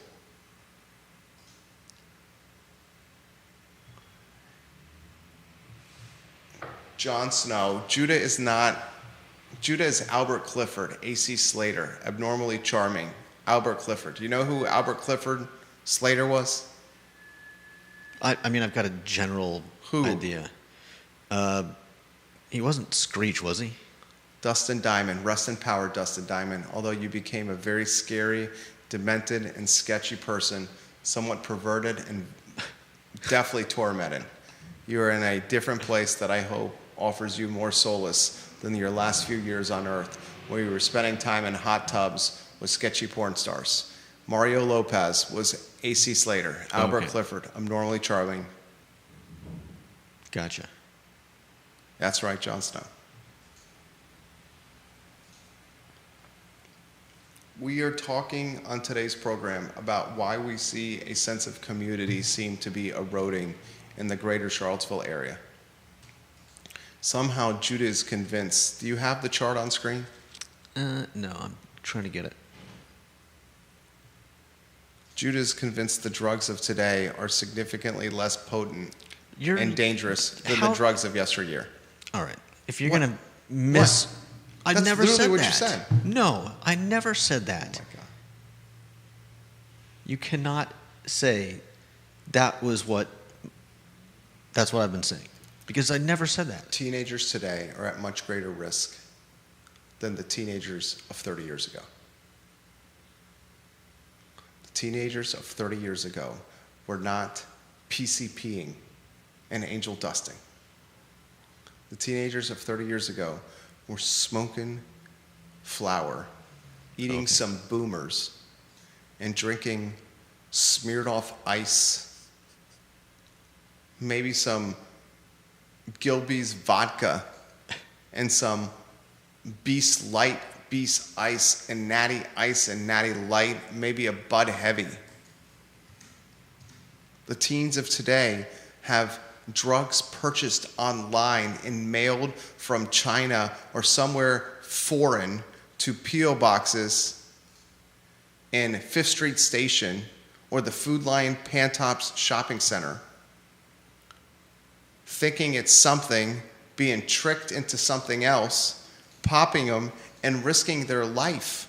Jon Snow, Judah is Albert Clifford, A.C. Slater, abnormally charming. Albert Clifford. Do you know who Albert Clifford Slater was? I mean, I've got a general idea. He wasn't Screech, was he? Dustin Diamond. Rest in power, Dustin Diamond. Although you became a very scary, demented, and sketchy person, somewhat perverted and definitely tormented. You are in a different place that I hope offers you more solace than your last few years on earth, where you were spending time in hot tubs with sketchy porn stars. Mario Lopez was A.C. Slater. Albert Clifford, Abnormally Charming. Gotcha. That's right, Jon Snow. We are talking on today's program about why we see a sense of community seem to be eroding in the greater Charlottesville area. Somehow Judah is convinced. Do you have the chart on screen? No, I'm trying to get it. Judah is convinced the drugs of today are significantly less potent and dangerous than the drugs of yesteryear. All right. If you're going to miss... What? I That's never said literally that. what you said. No, I never said that. Oh my God. You cannot say that's what I've been saying. Because I never said that. Teenagers today are at much greater risk than the teenagers of 30 years ago. The teenagers of 30 years ago were not PCPing and angel dusting. The teenagers of 30 years ago were smoking flour, eating some boomers, and drinking smeared off ice, maybe some Gilby's vodka, and some Beast Light, Beast Ice, and Natty Ice and Natty Light, maybe a Bud Heavy. The teens of today have drugs purchased online and mailed from China or somewhere foreign to P.O. boxes in Fifth Street Station or the Food Lion Pantops Shopping Center, thinking it's something, being tricked into something else, popping them, and risking their life.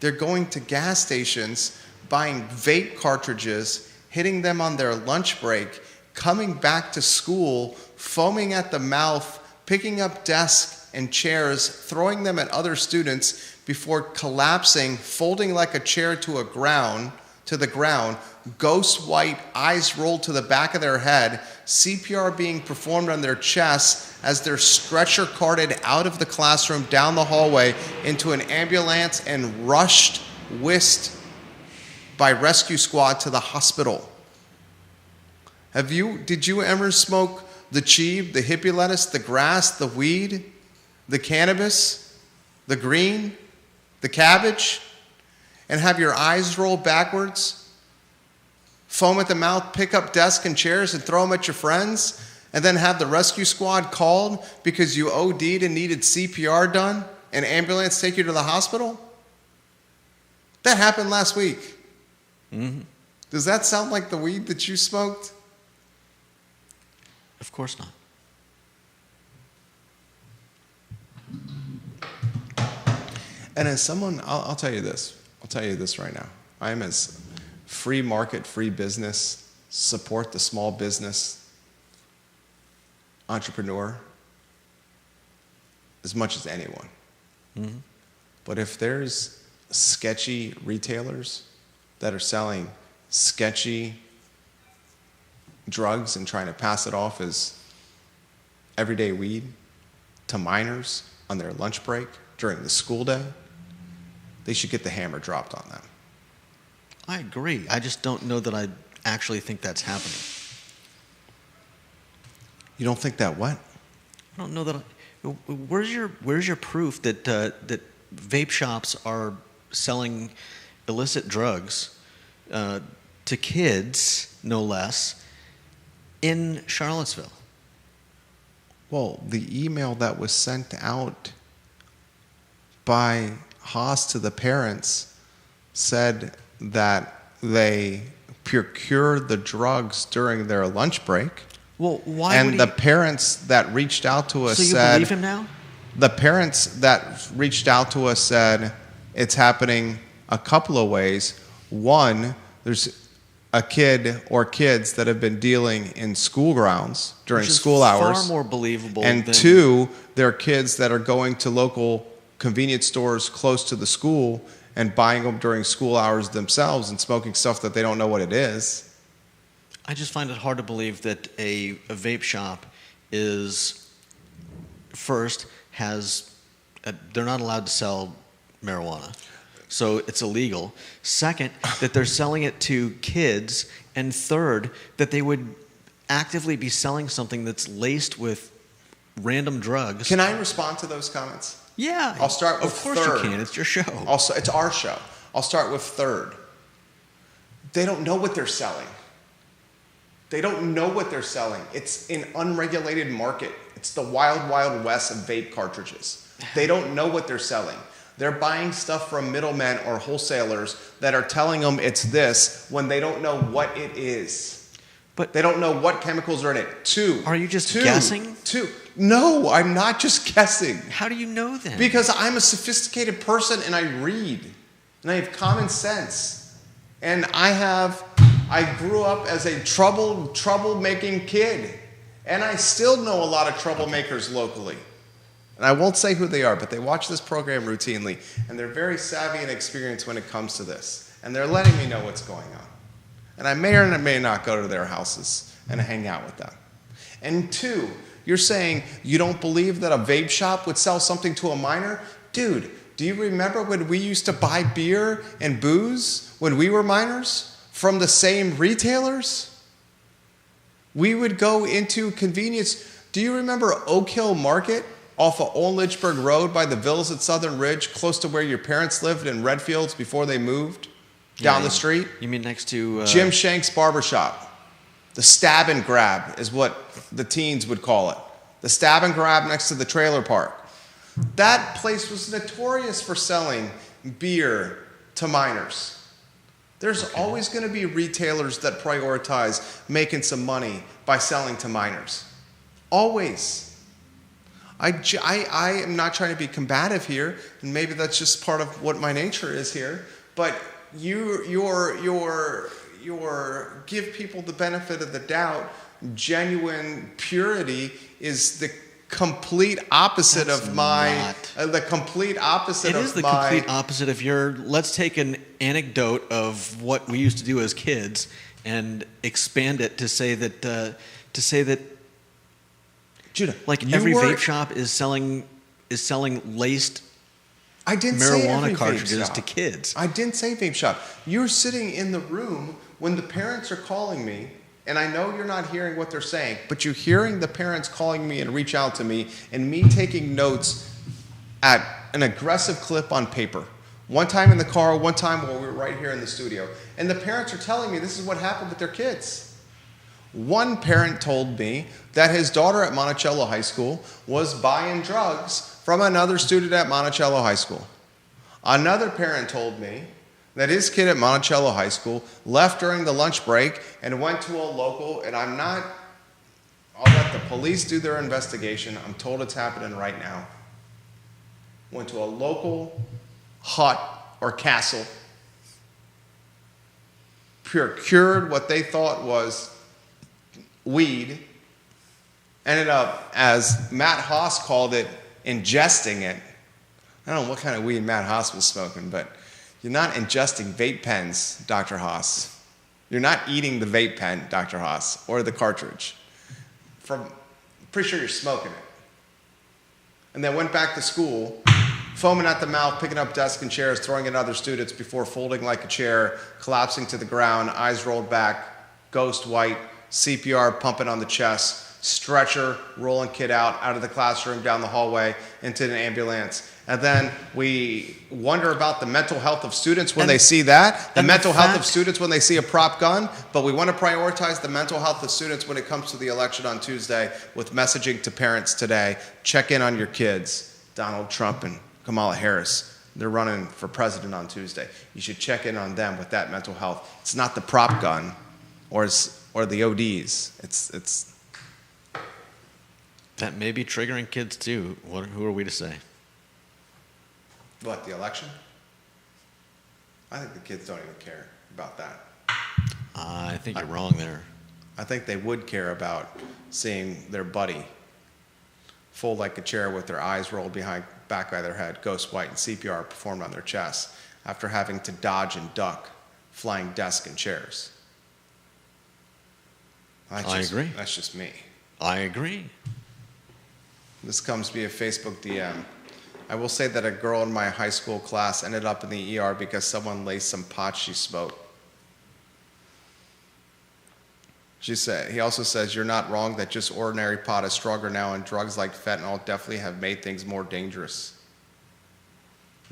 They're going to gas stations, buying vape cartridges, hitting them on their lunch break, coming back to school, foaming at the mouth, picking up desks and chairs, throwing them at other students before collapsing, folding like a chair to the ground, ghost white, eyes rolled to the back of their head, CPR being performed on their chests as they're stretcher carted out of the classroom, down the hallway, into an ambulance, and whisked by rescue squad to the hospital. Did you ever smoke the cheeb, the hippie lettuce, the grass, the weed, the cannabis, the green, the cabbage, and have your eyes roll backwards, foam at the mouth, pick up desks and chairs and throw them at your friends, and then have the rescue squad called because you OD'd and needed CPR done, and ambulance take you to the hospital? That happened last week. Mm-hmm. Does that sound like the weed that you smoked? Of course not. And as someone, I'll tell you this. I'll tell you this right now. I am as free market, free business, support the small business entrepreneur as much as anyone. Mm-hmm. But if there's sketchy retailers that are selling sketchy drugs and trying to pass it off as everyday weed to minors on their lunch break during the school day, they should get the hammer dropped on them. I agree. I just don't know that I actually think that's happening. You don't think that what? I don't know that. Where's your proof that that vape shops are selling illicit drugs to kids, no less, in Charlottesville? Well, the email that was sent out by Haas to the parents said that they procured the drugs during their lunch break. Well, why and would he... the parents that reached out to us so you said... believe him now? The parents that reached out to us said it's happening a couple of ways. One, there's a kid or kids that have been dealing in school grounds during school hours. Far more believable. And than... two, there are kids that are going to local convenience stores close to the school and buying them during school hours themselves and smoking stuff that they don't know what it is. I just find it hard to believe that a vape shop is, first, they're not allowed to sell marijuana. So it's illegal. Second, that they're selling it to kids. And third, that they would actively be selling something that's laced with random drugs. Can I respond to those comments? Yeah. I'll start with third. Of course you can. It's your show. Also, it's our show. I'll start with third. They don't know what they're selling. They don't know what they're selling. It's an unregulated market. It's the wild, wild west of vape cartridges. They don't know what they're selling. They're buying stuff from middlemen or wholesalers that are telling them it's this when they don't know what it is. But they don't know what chemicals are in it. Are you just guessing? No, I'm not just guessing. How do you know then? Because I'm a sophisticated person and I read. And I have common sense. And I grew up as a troublemaking kid. And I still know a lot of troublemakers locally. And I won't say who they are, but they watch this program routinely. And they're very savvy and experienced when it comes to this. And they're letting me know what's going on. And I may or may not go to their houses and hang out with them. And two, you're saying you don't believe that a vape shop would sell something to a minor? Dude, do you remember when we used to buy beer and booze when we were minors from the same retailers? We would go into convenience. Do you remember Oak Hill Market off of Old Lynchburg Road by the Villas at Southern Ridge, close to where your parents lived in Redfields before they moved down the street? You mean next to... Jim Shank's Barbershop. The stab and grab is what the teens would call it. The stab and grab next to the trailer park. That place was notorious for selling beer to minors. There's always going to be retailers that prioritize making some money by selling to minors. Always. I am not trying to be combative here, and maybe that's just part of what my nature is here, but your give people the benefit of the doubt, genuine purity is the complete opposite of my the complete opposite of my... It is the complete opposite of your... Let's take an anecdote of what we used to do as kids and expand it to say that Judah, like every vape shop is selling laced marijuana cartridges to kids. I didn't say vape shop. You're sitting in the room when the parents are calling me, and I know you're not hearing what they're saying, but you're hearing the parents calling me and reach out to me, and me taking notes at an aggressive clip on paper. One time in the car, one time while we were right here in the studio. And the parents are telling me this is what happened with their kids. One parent told me that his daughter at Monticello High School was buying drugs from another student at Monticello High School. Another parent told me that his kid at Monticello High School left during the lunch break and went to a local, and I'll let the police do their investigation. I'm told it's happening right now. Went to a local hut or castle, procured what they thought was weed, ended up, as Matt Haas called it, ingesting it. I don't know what kind of weed Matt Haas was smoking, but you're not ingesting vape pens, Dr. Haas. You're not eating the vape pen, Dr. Haas, or the cartridge. Pretty sure you're smoking it. And then went back to school, foaming at the mouth, picking up desks and chairs, throwing at other students before folding like a chair, collapsing to the ground, eyes rolled back, ghost white, CPR pumping on the chest, stretcher, rolling kid out of the classroom, down the hallway, into an ambulance. And then we wonder about the mental health of students when they see that, the mental health of students when they see a prop gun, but we want to prioritize the mental health of students when it comes to the election on Tuesday with messaging to parents today. Check in on your kids. Donald Trump and Kamala Harris, they're running for president on Tuesday. You should check in on them with that mental health. It's not the prop gun or the ODs. It's that may be triggering kids too. Who are we to say? What, the election? I think the kids don't even care about that. I think you're wrong there. I think they would care about seeing their buddy fold like a chair with their eyes rolled back by their head, ghost white, and CPR performed on their chest. after having to dodge and duck flying desks and chairs. I agree. That's just me. I agree. This comes via Facebook DM. I will say that a girl in my high school class ended up in the ER because someone laced some pot she smoked. He also says, you're not wrong that just ordinary pot is stronger now, and drugs like fentanyl definitely have made things more dangerous.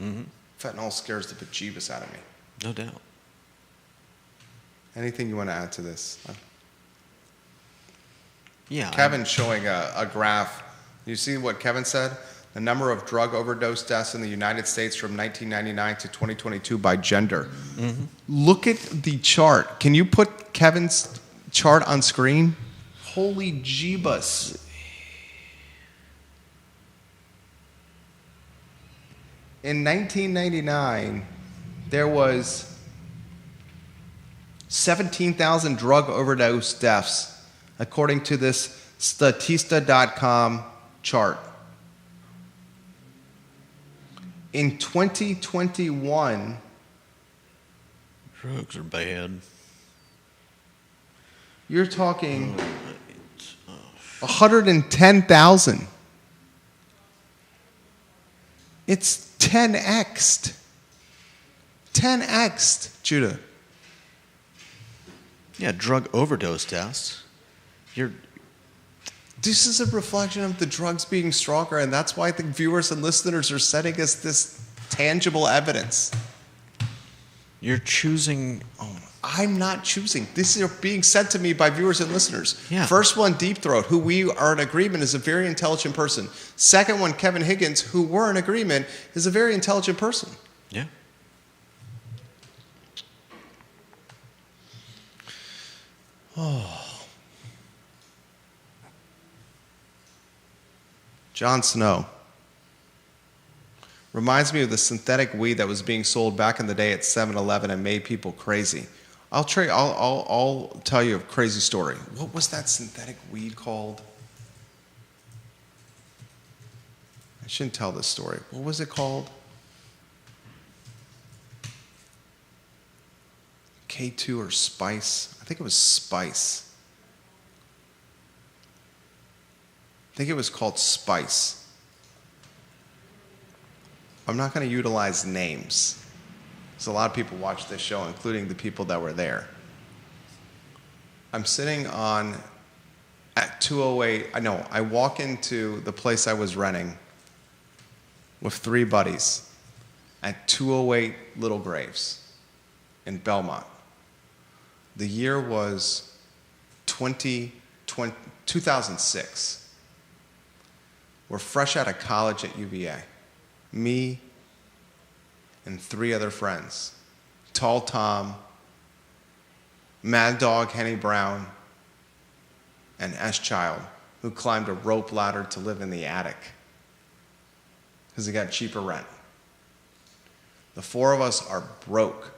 Mm-hmm. Fentanyl scares the bejeebus out of me. No doubt. Anything you want to add to this? Yeah. Kevin's showing a graph. You see what Kevin said? The number of drug overdose deaths in the United States from 1999 to 2022 by gender. Mm-hmm. Look at the chart. Can you put Kevin's chart on screen? Holy jeebus. In 1999, there was 17,000 drug overdose deaths, according to this Statista.com chart. In 2021, Drugs are bad. you're talking 110,000. It's 10x'd. 10x'd, Judah. Yeah, drug overdose deaths. This is a reflection of the drugs being stronger, and that's why the viewers and listeners are sending us this tangible evidence. You're choosing. I'm not choosing. This is being sent to me by viewers and listeners. Yeah. First one, Deep Throat, who we are in agreement is a very intelligent person. Second one, Kevin Higgins, who we're in agreement is a very intelligent person. Yeah. Jon Snow. Reminds me of the synthetic weed that was being sold back in the day at 7-Eleven and made people crazy. I'll tell you a crazy story. What was that synthetic weed called? I shouldn't tell this story. What was it called? K2 or Spice? I think it was Spice. I think it was called Spice. I'm not going to utilize names. Because a lot of people watch this show, including the people that were there. I'm sitting at 208. I walk into the place I was renting with 3 buddies at 208 Little Graves in Belmont. The year was 2006. We're fresh out of college at UVA. Me and 3 other friends. Tall Tom, Mad Dog Henny Brown, and S. Child, who climbed a rope ladder to live in the attic because he got cheaper rent. The 4 of us are broke,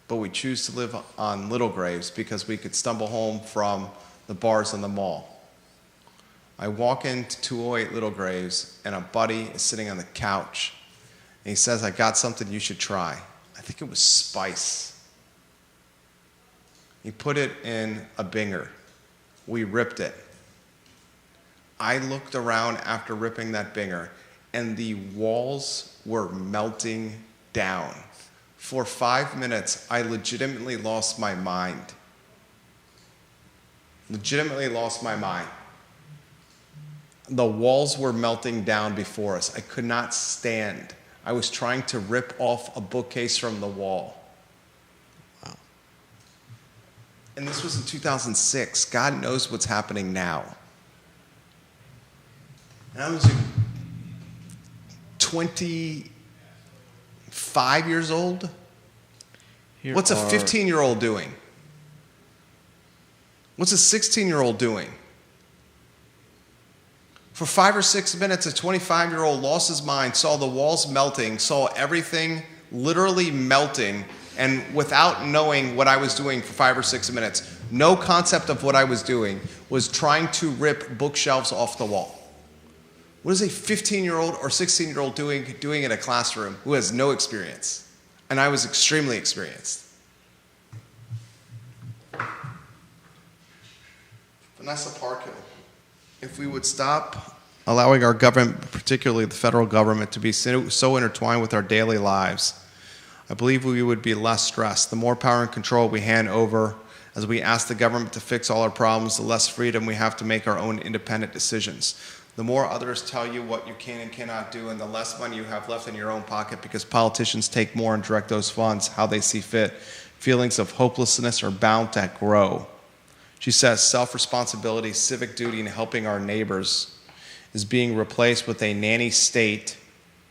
but we choose to live on Little Graves because we could stumble home from the bars in the mall. I walk into 208 Little Graves, and a buddy is sitting on the couch. And he says, I got something you should try. I think it was Spice. He put it in a binger. We ripped it. I looked around after ripping that binger, and the walls were melting down. For 5 minutes, I legitimately lost my mind. Legitimately lost my mind. The walls were melting down before us. I could not stand. I was trying to rip off a bookcase from the wall. Wow. And this was in 2006. God knows what's happening now. And I was 25 years old. What's a 15-year-old doing? What's a 16-year-old doing? For 5 or 6 minutes, a 25-year-old lost his mind, saw the walls melting, saw everything literally melting, and without knowing what I was doing for 5 or 6 minutes, no concept of what I was doing, was trying to rip bookshelves off the wall. What is a 15-year-old or 16-year-old doing in a classroom who has no experience? And I was extremely experienced. Vanessa Parkhill, if we would stop allowing our government, particularly the federal government, to be so intertwined with our daily lives, I believe we would be less stressed. The more power and control we hand over as we ask the government to fix all our problems, the less freedom we have to make our own independent decisions. The more others tell you what you can and cannot do, and the less money you have left in your own pocket because politicians take more and direct those funds how they see fit, feelings of hopelessness are bound to grow. She says self-responsibility, civic duty, and helping our neighbors is being replaced with a nanny state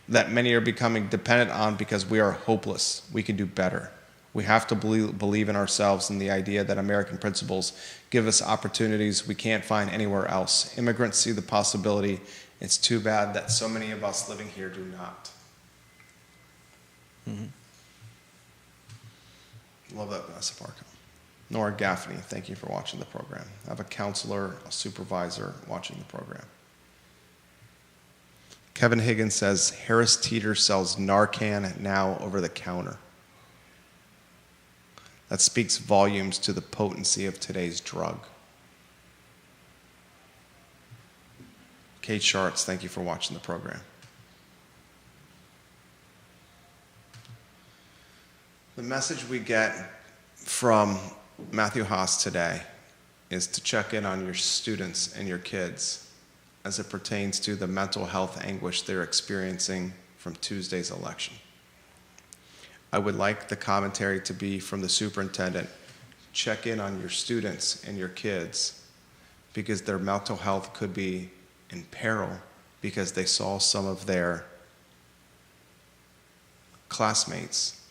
that many are becoming dependent on because we are hopeless. We can do better. We have to believe in ourselves and the idea that American principles give us opportunities we can't find anywhere else. Immigrants see the possibility. It's too bad that so many of us living here do not. Mm-hmm. Love that, Vanessa Parker. Nora Gaffney, thank you for watching the program. I have a counselor, a supervisor watching the program. Kevin Higgins says, Harris Teeter sells Narcan now over the counter. That speaks volumes to the potency of today's drug. Kate Schartz, thank you for watching the program. The message we get from Matthew Haas today is to check in on your students and your kids as it pertains to the mental health anguish they're experiencing from Tuesday's election. I would like the commentary to be from the superintendent. Check in on your students and your kids because their mental health could be in peril because they saw some of their classmates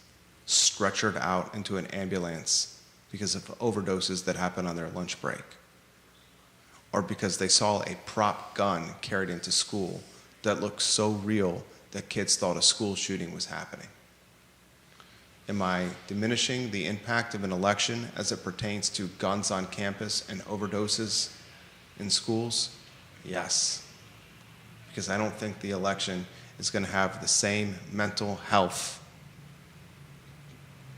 stretchered out into an ambulance because of overdoses that happened on their lunch break, or because they saw a prop gun carried into school that looked so real that kids thought a school shooting was happening. Am I diminishing the impact of an election as it pertains to guns on campus and overdoses in schools? Yes, because I don't think the election is going to have the same mental health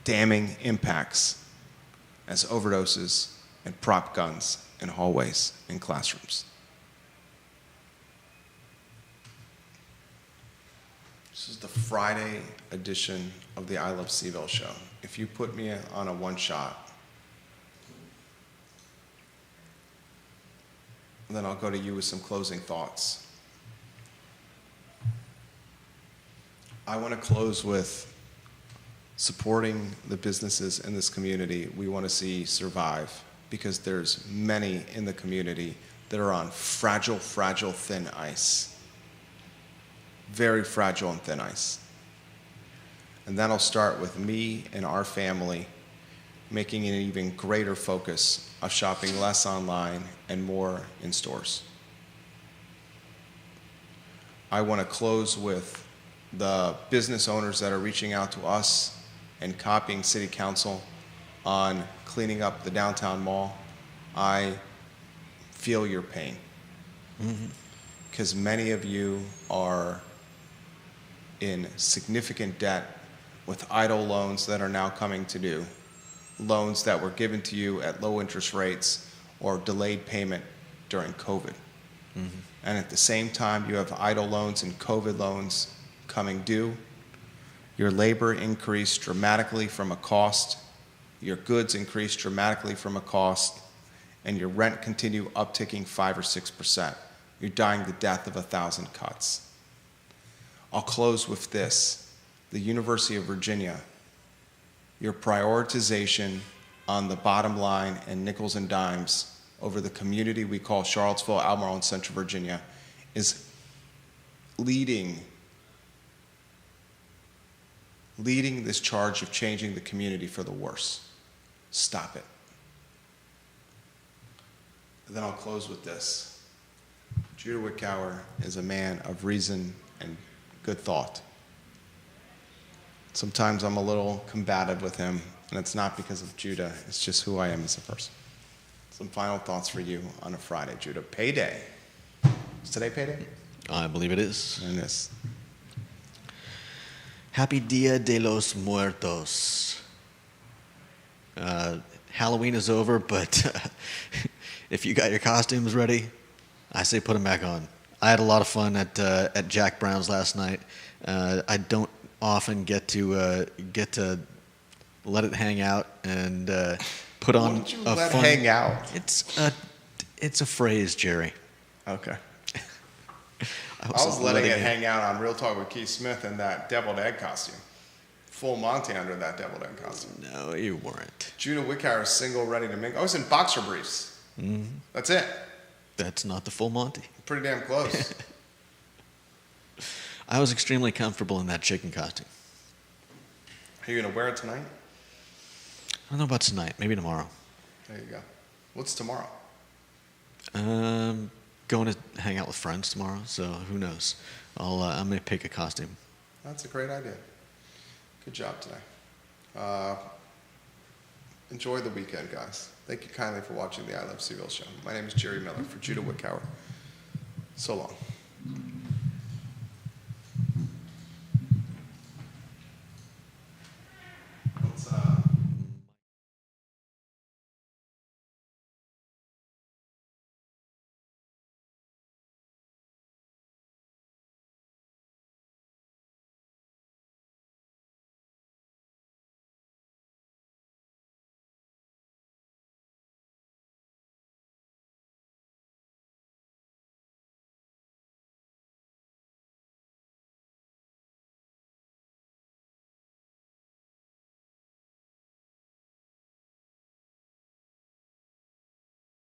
damning impacts as overdoses and prop guns in hallways and classrooms. This is the Friday edition of the I Love Seville show. If you put me on a one shot, then I'll go to you with some closing thoughts. I want to close with supporting the businesses in this community we want to see survive, because there's many in the community that are on fragile, thin ice. Very fragile and thin ice. And that'll start with me and our family making an even greater focus of shopping less online and more in stores. I want to close with the business owners that are reaching out to us and copying City Council on cleaning up the downtown mall. I feel your pain. Because many of you are in significant debt with idle loans that are now coming to due, loans that were given to you at low interest rates or delayed payment during COVID. And at the same time, you have idle loans and COVID loans coming due. Your labor increased dramatically from a cost, your goods increased dramatically from a cost, and your rent continue upticking 5 or 6%. You're dying the death of 1,000 cuts. I'll close with this. The University of Virginia, your prioritization on the bottom line and nickels and dimes over the community we call Charlottesville, Albemarle, and Central Virginia is leading this charge of changing the community for the worse. Stop it. And then I'll close with this. Judah Wickower is a man of reason and good thought. Sometimes I'm a little combative with him, and it's not because of Judah, it's just who I am as a person. Some final thoughts for you on a Friday, Judah. Payday. Is today payday? I believe it is. It is. Happy Dia de los Muertos. Halloween is over, but if you got your costumes ready, I say put them back on. I had a lot of fun at Jack Brown's last night. I don't often get to let it hang out and put on What did you a let fun. hang out? It's a phrase, Jerry. Okay. I wasn't was letting it hang out on Real Talk with Keith Smith in that deviled egg costume. Full Monty under that deviled egg costume. No, you weren't. Judah Wickhauer is single, ready to mingle. I was in boxer briefs. Mm-hmm. That's it. That's not the full Monty. Pretty damn close. I was extremely comfortable in that chicken costume. Are you going to wear it tonight? I don't know about tonight. Maybe tomorrow. There you go. What's tomorrow? Going to hang out with friends tomorrow, so who knows? I may pick a costume. That's a great idea. Good job today. Enjoy the weekend, guys. Thank you kindly for watching the I Love Seville show. My name is Jerry Miller for Judah Wickhauer. So long.